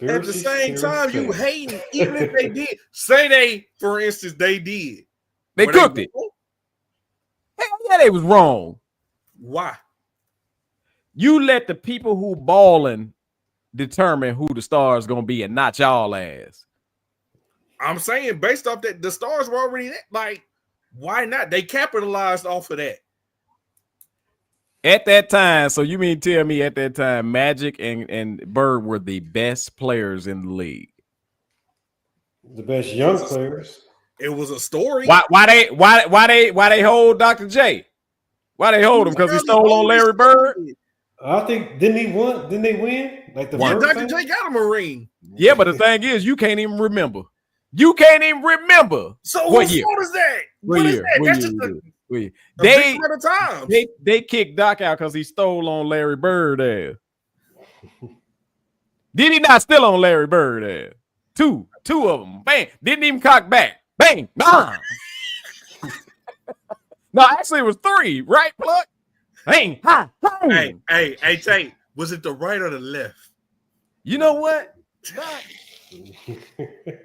At the same time, you hating, even if they did. Say for instance, they did. They cooked it. Hell yeah, they was wrong. Why? You let the people who balling determine who the star is going to be and not y'all ass. I'm saying based off that, the stars were already there. Like, why not? They capitalized off of that. At that time, so you mean tell me at that time, Magic and Bird were the best players in the league? The best young players. It was a story. Why they hold Dr. J? Why they hold him? Because he stole on Larry Bird? I think didn't they win? Like Dr. J got him a ring. Yeah, but the thing is, you can't even remember. So what whose fault is that? What is that? That's just they kicked Doc out because he stole on Larry Bird ass. Did he not steal on Larry Bird ass? Two of them. Bang. Didn't even cock back. Bang. Nah. No, actually it was three. Right, Pluck? Bang. Ha. Hey, Tate. Was it the right or the left? You know what?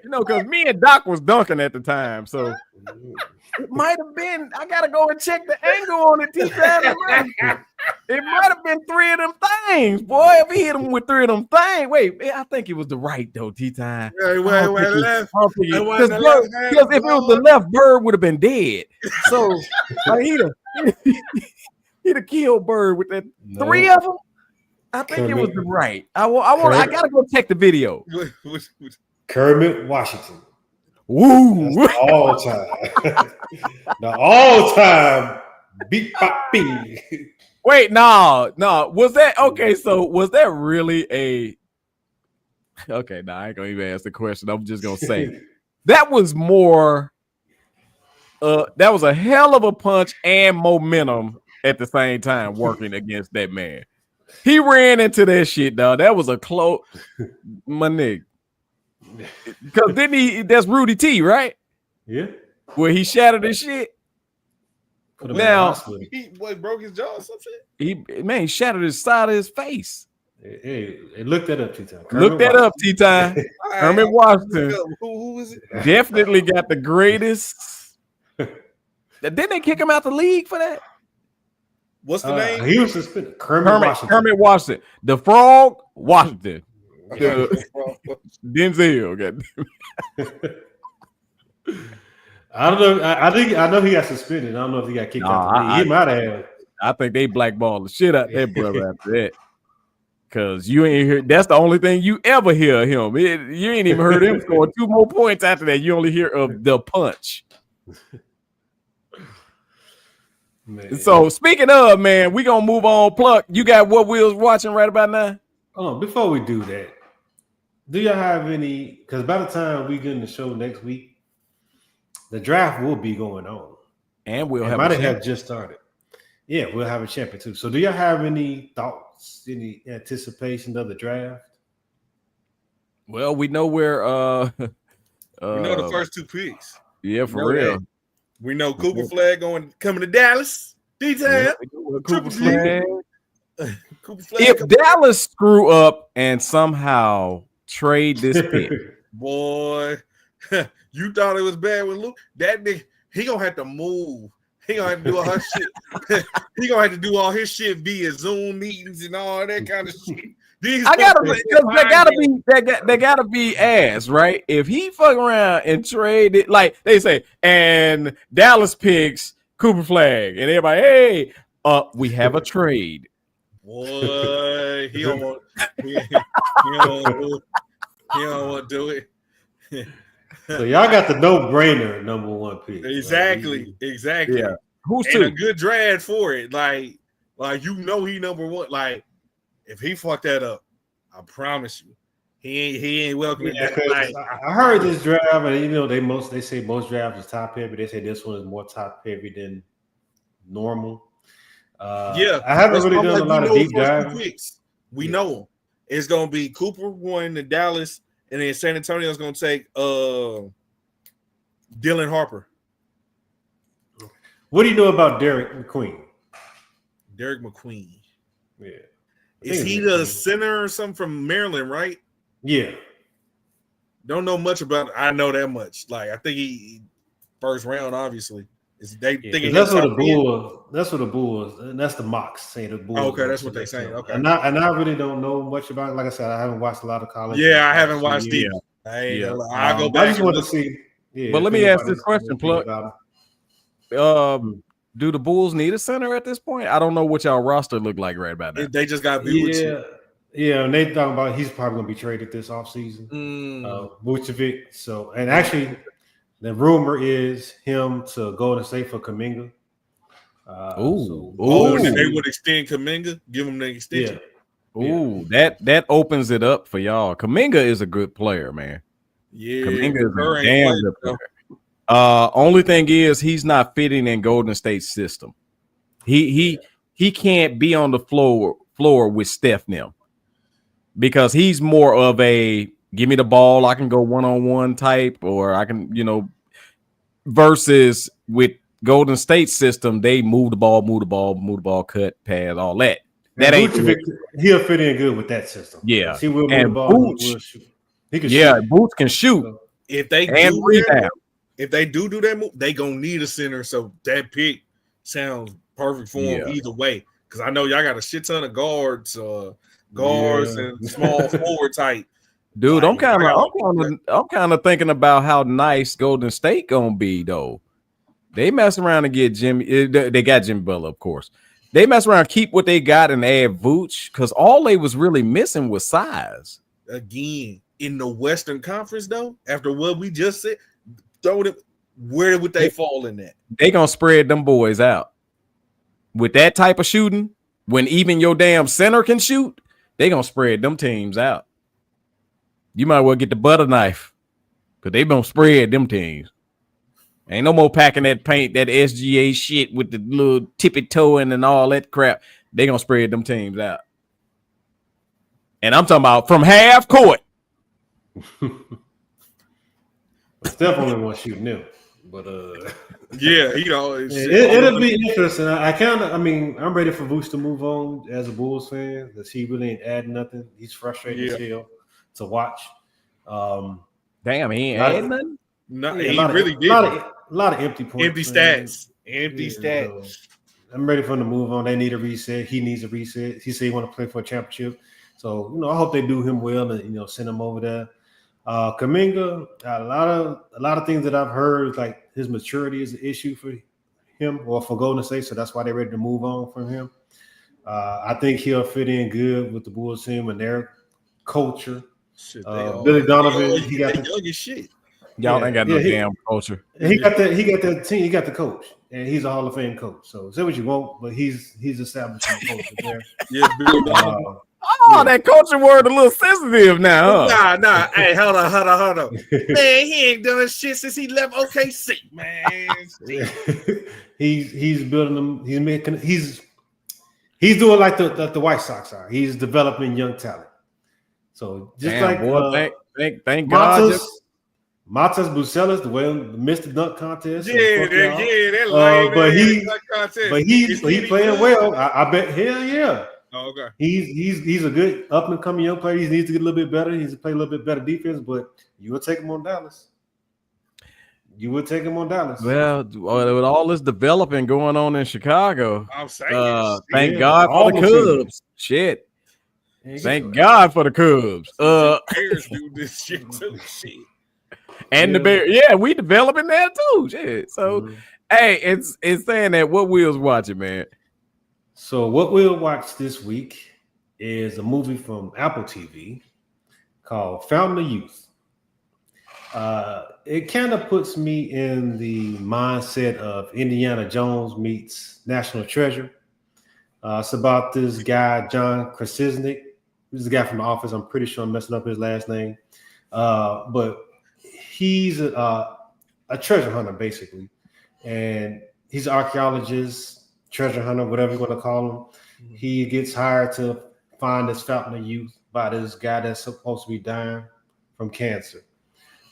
Because me and Doc was dunking at the time, so it might have been. I gotta go and check the angle on it. It might have been three of them things, boy. If he hit him with three of them things, wait, I think it was the right though. T-time. Left. Because if it was the left, Bird would have been dead. So he'd have killed Bird with that. Three of them. I think it was the right. I gotta go check the video. Kermit Washington. Woo! That's the all time. The all time beat bop bing. Wait, no. Was that okay? So was that really a? Okay, I ain't gonna even ask the question. I'm just gonna say that was more. That was a hell of a punch and momentum at the same time working against that man. He ran into that shit, dog. That was a close, my nigga. Because didn't he? That's Rudy T, right? Yeah. Where he shattered his shit. Now he broke his jaw or something. He shattered his side of his face. Hey, look that up, T-Time. Look that up, T-Time. Herman Washington. Who is it? Definitely got the greatest. Didn't they kick him out the league for that? What's the name? He was suspended. Kermit Washington. The Frog Washington. Denzel. I don't know. I know he got suspended. I don't know if he got kicked out the league. He might have. I think they blackballed the shit out that brother after that. Cause you ain't hear. That's the only thing you ever hear of him. You ain't even heard him score 2 more points after that. You only hear of the punch. Man. So speaking of, man, we gonna move on. Pluck, you got what we was watching right about now? Oh, before we do that, do y'all have any? Because by the time we get in the show next week, the draft will be going on, and we'll have just started. Yeah, we'll have a champion too. So, do y'all have any thoughts, any anticipation of the draft? Well, we know where. We know the first 2 picks. Yeah, for real. That. We know Cooper Flag coming to Dallas. Detail. Cooper Flag. If Dallas screw up and somehow trade this pick, boy, you thought it was bad with Luke. That nigga, he gonna have to move. He gonna have to do all his shit. He gonna have to do all his shit via Zoom meetings and all that kind of shit. They gotta be ass, right? If he fuck around and trade it, like they say, and Dallas picks Cooper Flag, and everybody, hey, we have a trade. Boy, he don't want to do it. So y'all got the no-brainer number 1 pick. Exactly. Yeah. Who's a good draft for it? Like he number 1. Like if he fucked that up, I promise you, he ain't welcome. Yeah, I heard this draft, and they say most drafts is top heavy. They say this one is more top heavy than normal. I haven't really done a lot of deep dives. We know it's gonna be Cooper 1 to Dallas, and then San Antonio's gonna take Dylan Harper. What do you know about Derek McQueen? Derek McQueen. Yeah. Is he the center or something from Maryland, right? Yeah. Don't know much about it. I know that much. Like I think he first round, obviously. That's what the Bulls, and that's the mocks say the Bulls. Okay, that's what they say. Okay. And I really don't know much about it. Like I said, I haven't watched a lot of college. Yeah, I haven't watched it. I'll go back. I just want to see. Yeah, but let me ask this question, Pluck. Do the Bulls need a center at this point? I don't know what y'all roster look like right about now. They just got Yeah, and they talking about he's probably going to be traded this offseason. Vucevic. So, and actually, the rumor is him to Golden State for Kuminga. They would extend Kuminga, give him the extension. Yeah. That opens it up for y'all. Kuminga is a good player, man. Yeah, Kuminga is a damn good player. Only thing is he's not fitting in Golden State's system. He can't be on the floor with Steph now because he's more of a give me the ball, I can go one-on-one type, or I can, versus with Golden State system, they move the ball, cut, pass, all that. That ain't he'll fit in good with that system. Yeah. He will move the ball. Boots, he will shoot. He can shoot. Boots can shoot. So, if they do that move, they gonna need a center. So that pick sounds perfect for him either way. Because I know y'all got a shit ton of guards and small forward type. Dude, I'm kind of thinking about how nice Golden State gonna be though. They mess around and get Jimmy. They got Jimmy Butler, of course. They mess around, keep what they got, and add Vooch because all they was really missing was size. Again, in the Western Conference, though, after what we just said, where would they fall in that? They gonna spread them boys out with that type of shooting. When even your damn center can shoot, they gonna spread them teams out. You might well get the butter knife, because they gonna spread them teams. Ain't no more packing that paint, that SGA shit with the little tippy toeing and all that crap. They gonna spread them teams out. And I'm talking about from half court. Steph only one shooting them, but Yeah, you know, it'll be interesting. I'm ready for Vooch to move on as a Bulls fan because he really ain't adding nothing. He's frustrating as hell to watch. Damn, he ain't adding nothing. No, Yeah, he really did. A lot of empty points. Empty stats. Empty stats. So I'm ready for him to move on. They need a reset. He needs a reset. He said he want to play for a championship. So, I hope they do him well and, send him over there. Kuminga, a lot of things that I've heard, like his maturity is an issue for him or for Golden State. So that's why they're ready to move on from him. I think he'll fit in good with the Bulls team and their culture. Shit, Billy Donovan, he got the young as shit. Y'all ain't got no damn culture. He got the team. He got the coach, and he's a Hall of Fame coach. So say what you want, but he's establishing the culture there. Yeah, that culture word a little sensitive now. Huh? Nah. Hey, hold on. Man, he ain't done shit since he left OKC, man. He's building them. He's doing like the White Sox are. He's developing young talent. So just thank God. Matas Bucelas, the way he missed the dunk contest. That lame but he playing well. I bet. Hell yeah. Oh, okay. He's a good up and coming young player. He needs to get a little bit better. He needs to play a little bit better defense. But you will take him on Dallas. Well, with all this developing going on in Chicago, I'm saying, thank God for the Cubs. Shit. Thank God for the Cubs. Bears do this shit too. Shit. And the Bears, we developing that too. Shit. So, hey, it's saying that what we was watching, man. So what we'll watch this week is a movie from Apple TV called Fountain of Youth. It kind of puts me in the mindset of Indiana Jones meets National Treasure. It's about this guy, John Krasinski. This is the guy from The Office. I'm pretty sure I'm messing up his last name. But he's a treasure hunter, basically. And he's an archaeologist, treasure hunter, whatever you want to call him. He gets hired to find this Fountain of Youth by this guy that's supposed to be dying from cancer.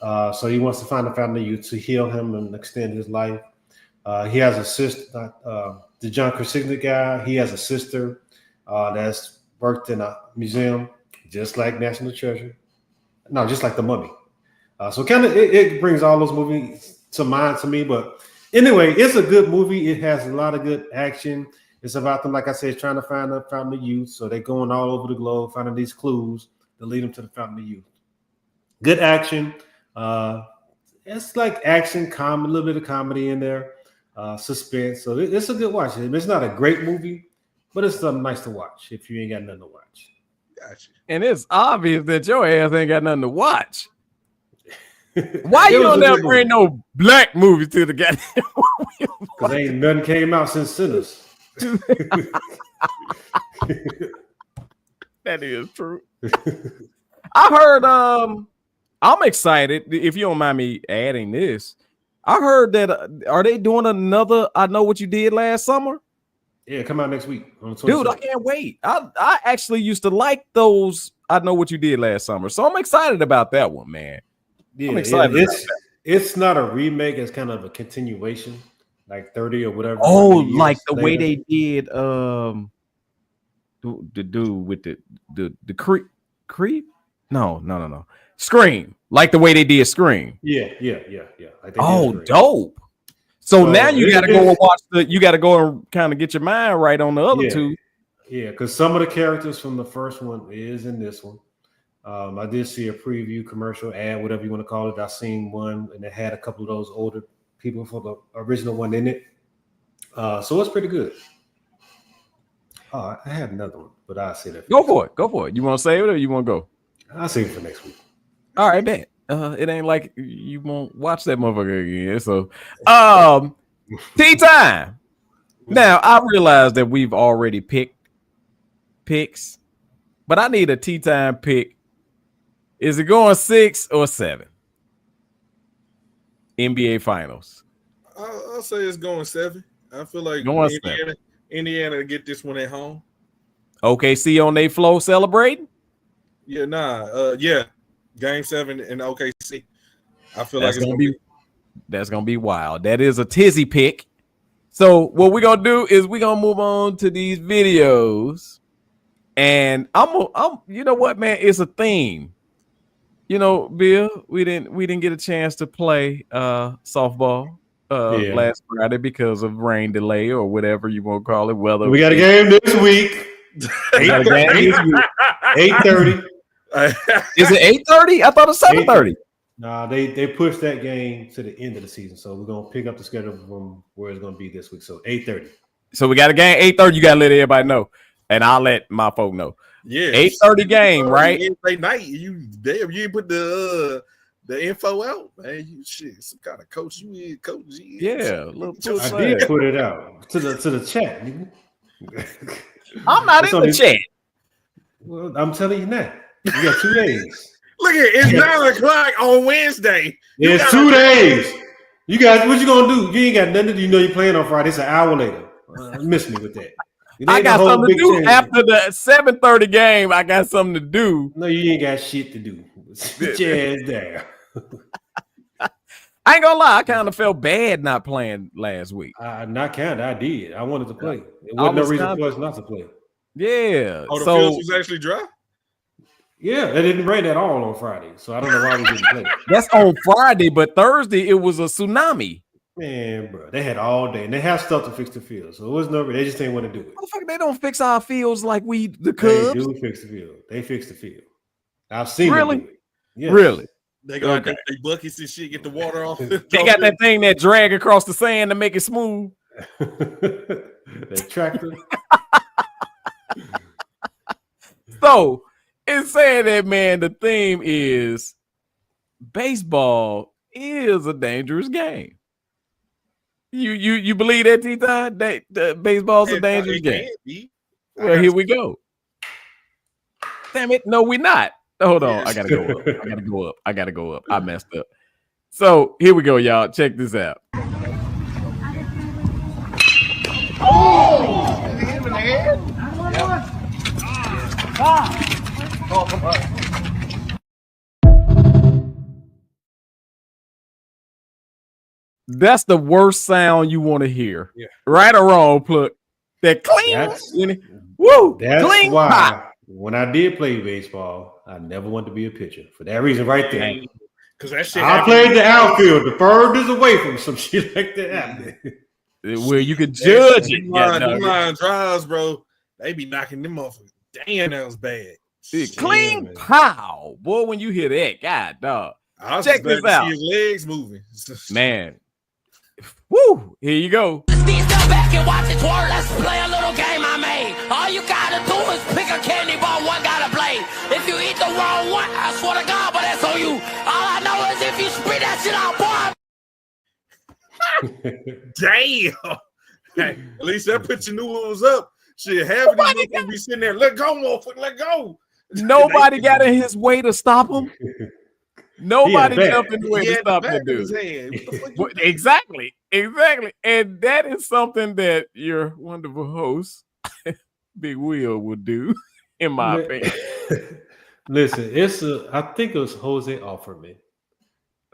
So he wants to find the Fountain of Youth to heal him and extend his life. He has a sister, the John Krasinski guy. He has a sister that's worked in a museum, just like National Treasure. No, just like The Mummy. So kind of it brings all those movies to mind to me. But anyway, it's a good movie. It has a lot of good action. It's about them, like I said, trying to find the Fountain of Youth. So they're going all over the globe, finding these clues to lead them to the Fountain of Youth. Good action. It's like action, comedy, a little bit of comedy in there, suspense. So it's a good watch. It's not a great movie, but it's something nice to watch if you ain't got nothing to watch. Gotcha. And it's obvious that your ass ain't got nothing to watch. Why you don't ever bring no black movies to the goddamn movie? Because ain't nothing came out since Sinners. That is true. I heard I'm excited, if you don't mind me adding this. I heard that are they doing another I Know What You Did Last Summer? Yeah, come out next week on the 27th. Dude, I can't wait. I actually used to like those I Know What You Did Last Summer. So I'm excited about that one, man. Yeah, I'm excited. It's not a remake, it's kind of a continuation, like 30 or whatever. Oh, like the way they did the dude with the creep? No. Scream. Like the way they did Scream. Yeah. Like dope. So now you gotta go and watch you gotta go and kind of get your mind right on the other two. Yeah, because some of the characters from the first one is in this one. I did see a preview commercial ad, whatever you want to call it. I seen one and it had a couple of those older people for the original one in it. So it's pretty good. I had another one, but I'll say that. Go for it. You want to save it or you want to go? I'll save it for next week. All right, bet. It ain't like you won't watch that motherfucker again. So, tea time. Now I realize that we've already picked picks, but I need a tea time pick. Is it going 6 or 7? NBA Finals. I'll say it's going 7. I feel like Going Indiana to get this one at home. OKC on their flow celebrating? Yeah, yeah. Game 7 in OKC. I feel That's like that's gonna be wild. That is a tizzy pick. So what we're gonna do is we're gonna move on to these videos. And I'm you know what, man? It's a theme. You know, Bill, we didn't get a chance to play softball last Friday because of rain delay or whatever you want to call it. Weather. We got a game this week. 8:30. Is it 8:30? I thought it was 7:30. Nah, they pushed that game to the end of the season, so we're gonna pick up the schedule from where it's gonna be this week. So 8:30. So we got a game 8:30. You gotta let everybody know, and I'll let my folk know. Yeah, 8:30 game, right? Wednesday night. You put the info out, man. You shit, some kind of coach. You is coach. Yeah, I did put it out to the chat. I'm not in the chat. Well, I'm telling you now. You got 2 days. Look at it's 9:00 on Wednesday. It's 2 days. You guys, what you gonna do? You ain't got nothing to do. You know you're playing on Friday. It's an hour later. Miss me with that. I got something to do after the 7:30 game. I got something to do. No, you ain't got shit to do. Sit your ass down. I ain't gonna lie. I kind of felt bad not playing last week. Not kind of. I did. I wanted to play. It wasn't no reason for us not to play. Yeah. Oh, the field was actually dry? Yeah, it didn't rain at all on Friday. So I don't know why we didn't play. That's on Friday, but Thursday it was a tsunami. Man, bro, they had all day, and they have stuff to fix the field. So it was no, they just didn't want to do it. Motherfucker, they don't fix our fields like the Cubs. They do fix the field. They fix the field. I've seen really? them do it. Yes. Really? They got their buckets and shit, get the water off. They got that thing that drag across the sand to make it smooth. That tractor. So it's saying that, man, the theme is baseball is a dangerous game. You believe that, T-Todd? That baseball's a dangerous game? Well, here we go. Damn it. No, we're not. Hold on. I gotta go up. I messed up. So here we go, y'all. Check this out. Oh! That's the worst sound you want to hear. Yeah. Right or wrong, Pluck? That cling. Woo! That's cling why pop. When I did play baseball, I never wanted to be a pitcher. For that reason right there. Because that shit. I played the outfield. The furthest away from some shit like that. Where you could judge it. Them line drives, bro. They be knocking them off. Damn, that was bad. Clean pow. Boy, when you hear that, God, dog. Check this out. See his legs moving. Man. Woo! Here you go. Step back and watch it twirl. Let's play a little game I made. All you gotta do is pick a candy bar, one gotta play. If you eat the wrong one, I swear to God, but that's on you. All I know is if you spit that shit out, boy. Damn. Hey, at least that picture knew what was up. Shit, half of these people be sitting there, let go, motherfucker, let go. Nobody got in his way to stop him. Nobody jumped in the way to stop that dude. Exactly. And that is something that your wonderful host, Big Will, would do, in my opinion. Listen, I think it was Jose Offerman.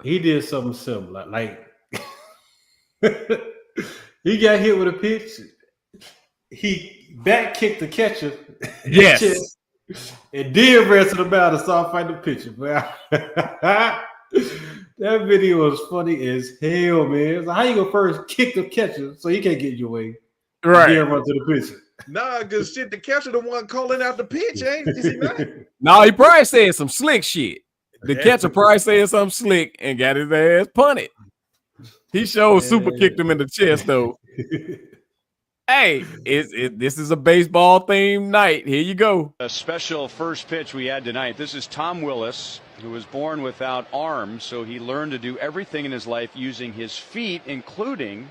He did something similar. Like he got hit with a pitch. He back kicked the catcher. Yes. And then ran to the mound and started fighting the pitcher. That video was funny as hell, man. So how you gonna first kick the catcher so he can't get your way? Right. And then run to the pitcher. Nah, because shit, the catcher the one calling out the pitch, ain't is he not? No, he probably said some slick shit. The catcher probably said something slick and got his ass punted. He showed super kicked him in the chest, though. Hey, this is a baseball themed night. Here you go. A special first pitch we had tonight. This is Tom Willis, who was born without arms, so he learned to do everything in his life using his feet, including.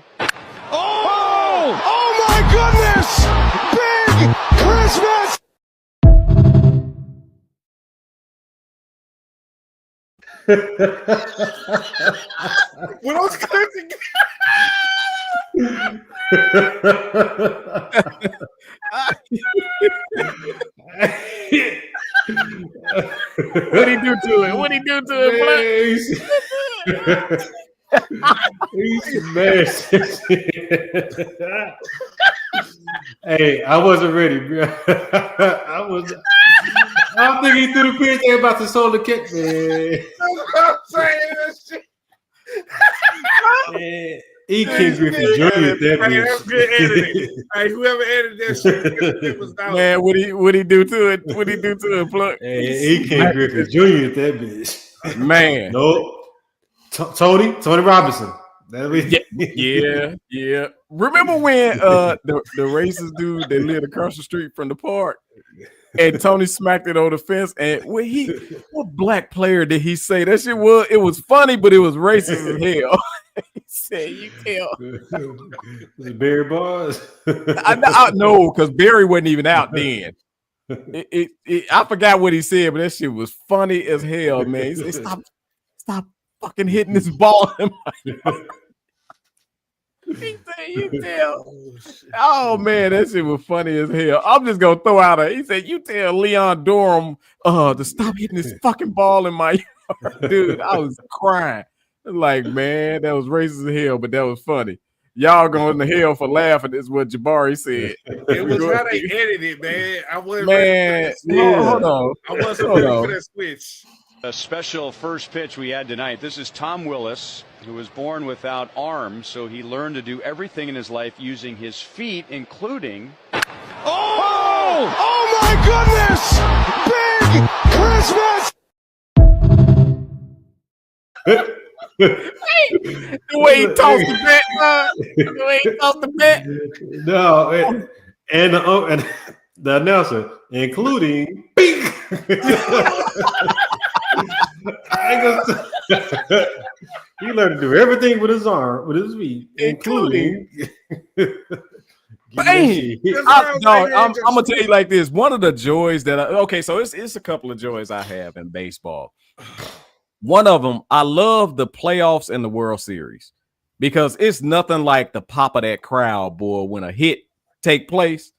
Oh my goodness! Big Christmas! When those clips What'd he do to it? What'd he do to it, Black? He smashed that shit. Hey, I wasn't ready, bro. I don't think he threw the pitch. They about to sold the kick, man. I'm saying that shit. Man, King Griffin Jr. Hey, that's good editing. Hey, whoever edited that shit was down. Man, what'd he do to it? What'd he do to it, Pluck? Hey, King Griffin Jr. That bitch. Man. No. Tony Robinson. Yeah. Remember when the racist dude that lived across the street from the park and Tony smacked it on the fence? And what black player did he say? That shit was funny, but it was racist as hell. He said, "You tell." Was it Barry Bonds? I know, because Barry wasn't even out then. I forgot what he said, but that shit was funny as hell, man. He said, "Stop fucking hitting this ball in my yard." He said, "You tell." Oh man, that shit was funny as hell. I'm just gonna throw out he said, "You tell Leon Durham to stop hitting this fucking ball in my yard." Dude, I was crying. Like, man, that was racist as hell, but that was funny. Y'all going to hell for laughing is what Jabari said. It was how they edited, man. I wasn't man. Hold on. I wasn't ready for that switch. A special first pitch we had tonight. This is Tom Willis, who was born without arms, so he learned to do everything in his life using his feet, including... Oh! Oh my goodness! Big Christmas! The way he tossed the bet, the way he tossed the bet. No, and the announcer, including... He learned to do everything with his arm, with his feet, including. I'm gonna tell you like this. One of the joys that so it's a couple of joys I have in baseball. One of them, I love the playoffs and the World Series because it's nothing like the pop of that crowd, boy, when a hit take place.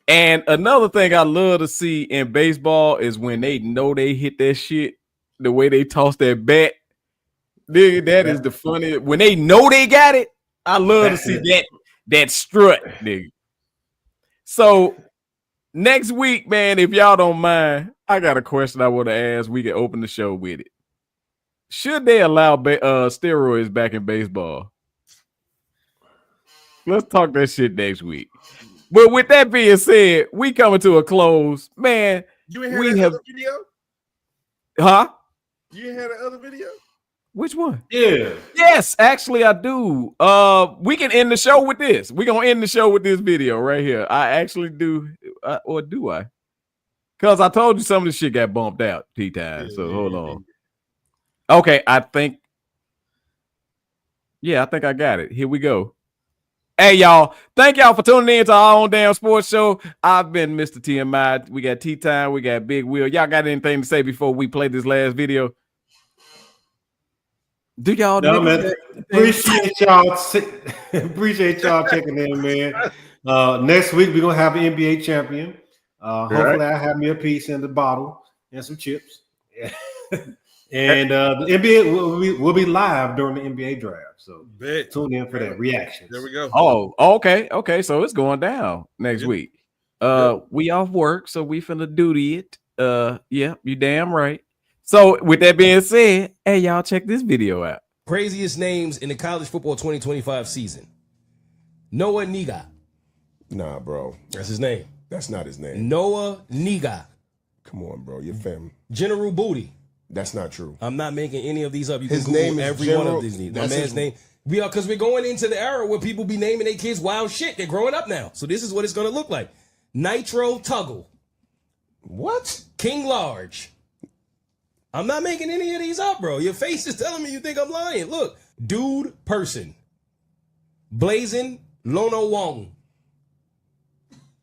And another thing I love to see in baseball is when they know they hit that shit, the way they toss that bat. Nigga, that is the funniest. When they know they got it, I love to see that strut, nigga. So next week, man, if y'all don't mind, I got a question I want to ask. We can open the show with it. Should they allow steroids back in baseball? Let's talk that shit next week. But with that being said, we coming to a close, man. You ain't had that other video? Huh? You ain't had that other video? Which one? Yeah. Yes, actually, I do. We can end the show with this. We're gonna end the show with this video right here. I actually do, or do I? Because I told you some of this shit got bumped out, T-Time. So hold on. Okay, I think I got it. Here we go. Hey, y'all. Thank y'all for tuning in to our own damn sports show. I've been Mr. TMI. We got T-Time. We got Big Will. Y'all got anything to say before we play this last video? Do y'all man, appreciate y'all checking in, man. Next week we're gonna have an NBA champion. Hopefully I have me a piece in the bottle and some chips. And the NBA will be live during the NBA draft. So tune in for that reaction. There we go. Oh, okay. So it's going down next week. We off work, so we finna duty it. Yeah, you damn right. So with that being said, hey, y'all check this video out. Craziest names in the college football 2025 season. Noah Niga. Nah, bro. That's his name. That's not his name. Noah Niga. Come on, bro. You're family. General Booty. That's not true. I'm not making any of these up. You His can Google name is every General, one of these names. My man's name. Because we're going into the era where people be naming their kids wild shit. They're growing up now. So this is what it's going to look like. Nitro Tuggle. What? King Large. I'm not making any of these up, bro. Your face is telling me you think I'm lying. Look. Dude Person. Blazing Lono Wong.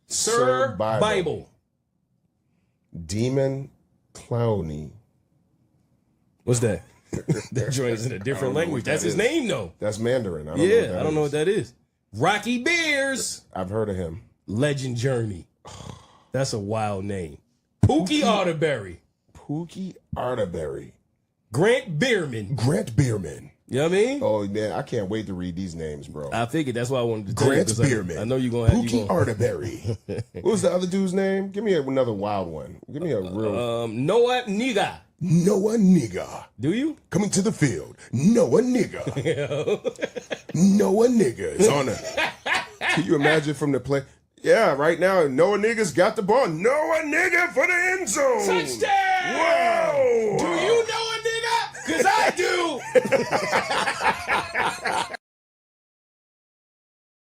Sir Bible. Demon Clowney. What's that? That joint is in a different language. That's his name, though. That's Mandarin. I don't know what that is. Rocky Beers. I've heard of him. Legend Journey. That's a wild name. Pookie Arterberry. Pookie Arterberry. Grant Bierman. Grant Bierman. You know what I mean? Oh, man, I can't wait to read these names, bro. I figured that's why I wanted to tell Grant you. Bierman. I know you're going to have Pookie Arterberry. What was the other dude's name? Give me another wild one. Give me a real... Noah Niga. Noah Nigga. Do you? Coming to the field. Noah Nigga. Noah Nigga is on it. Can you imagine from the play? Yeah, right now, Noah Nigga's got the ball. Noah Nigga for the end zone. Touchdown! Whoa! Do you know a nigga? Because I do.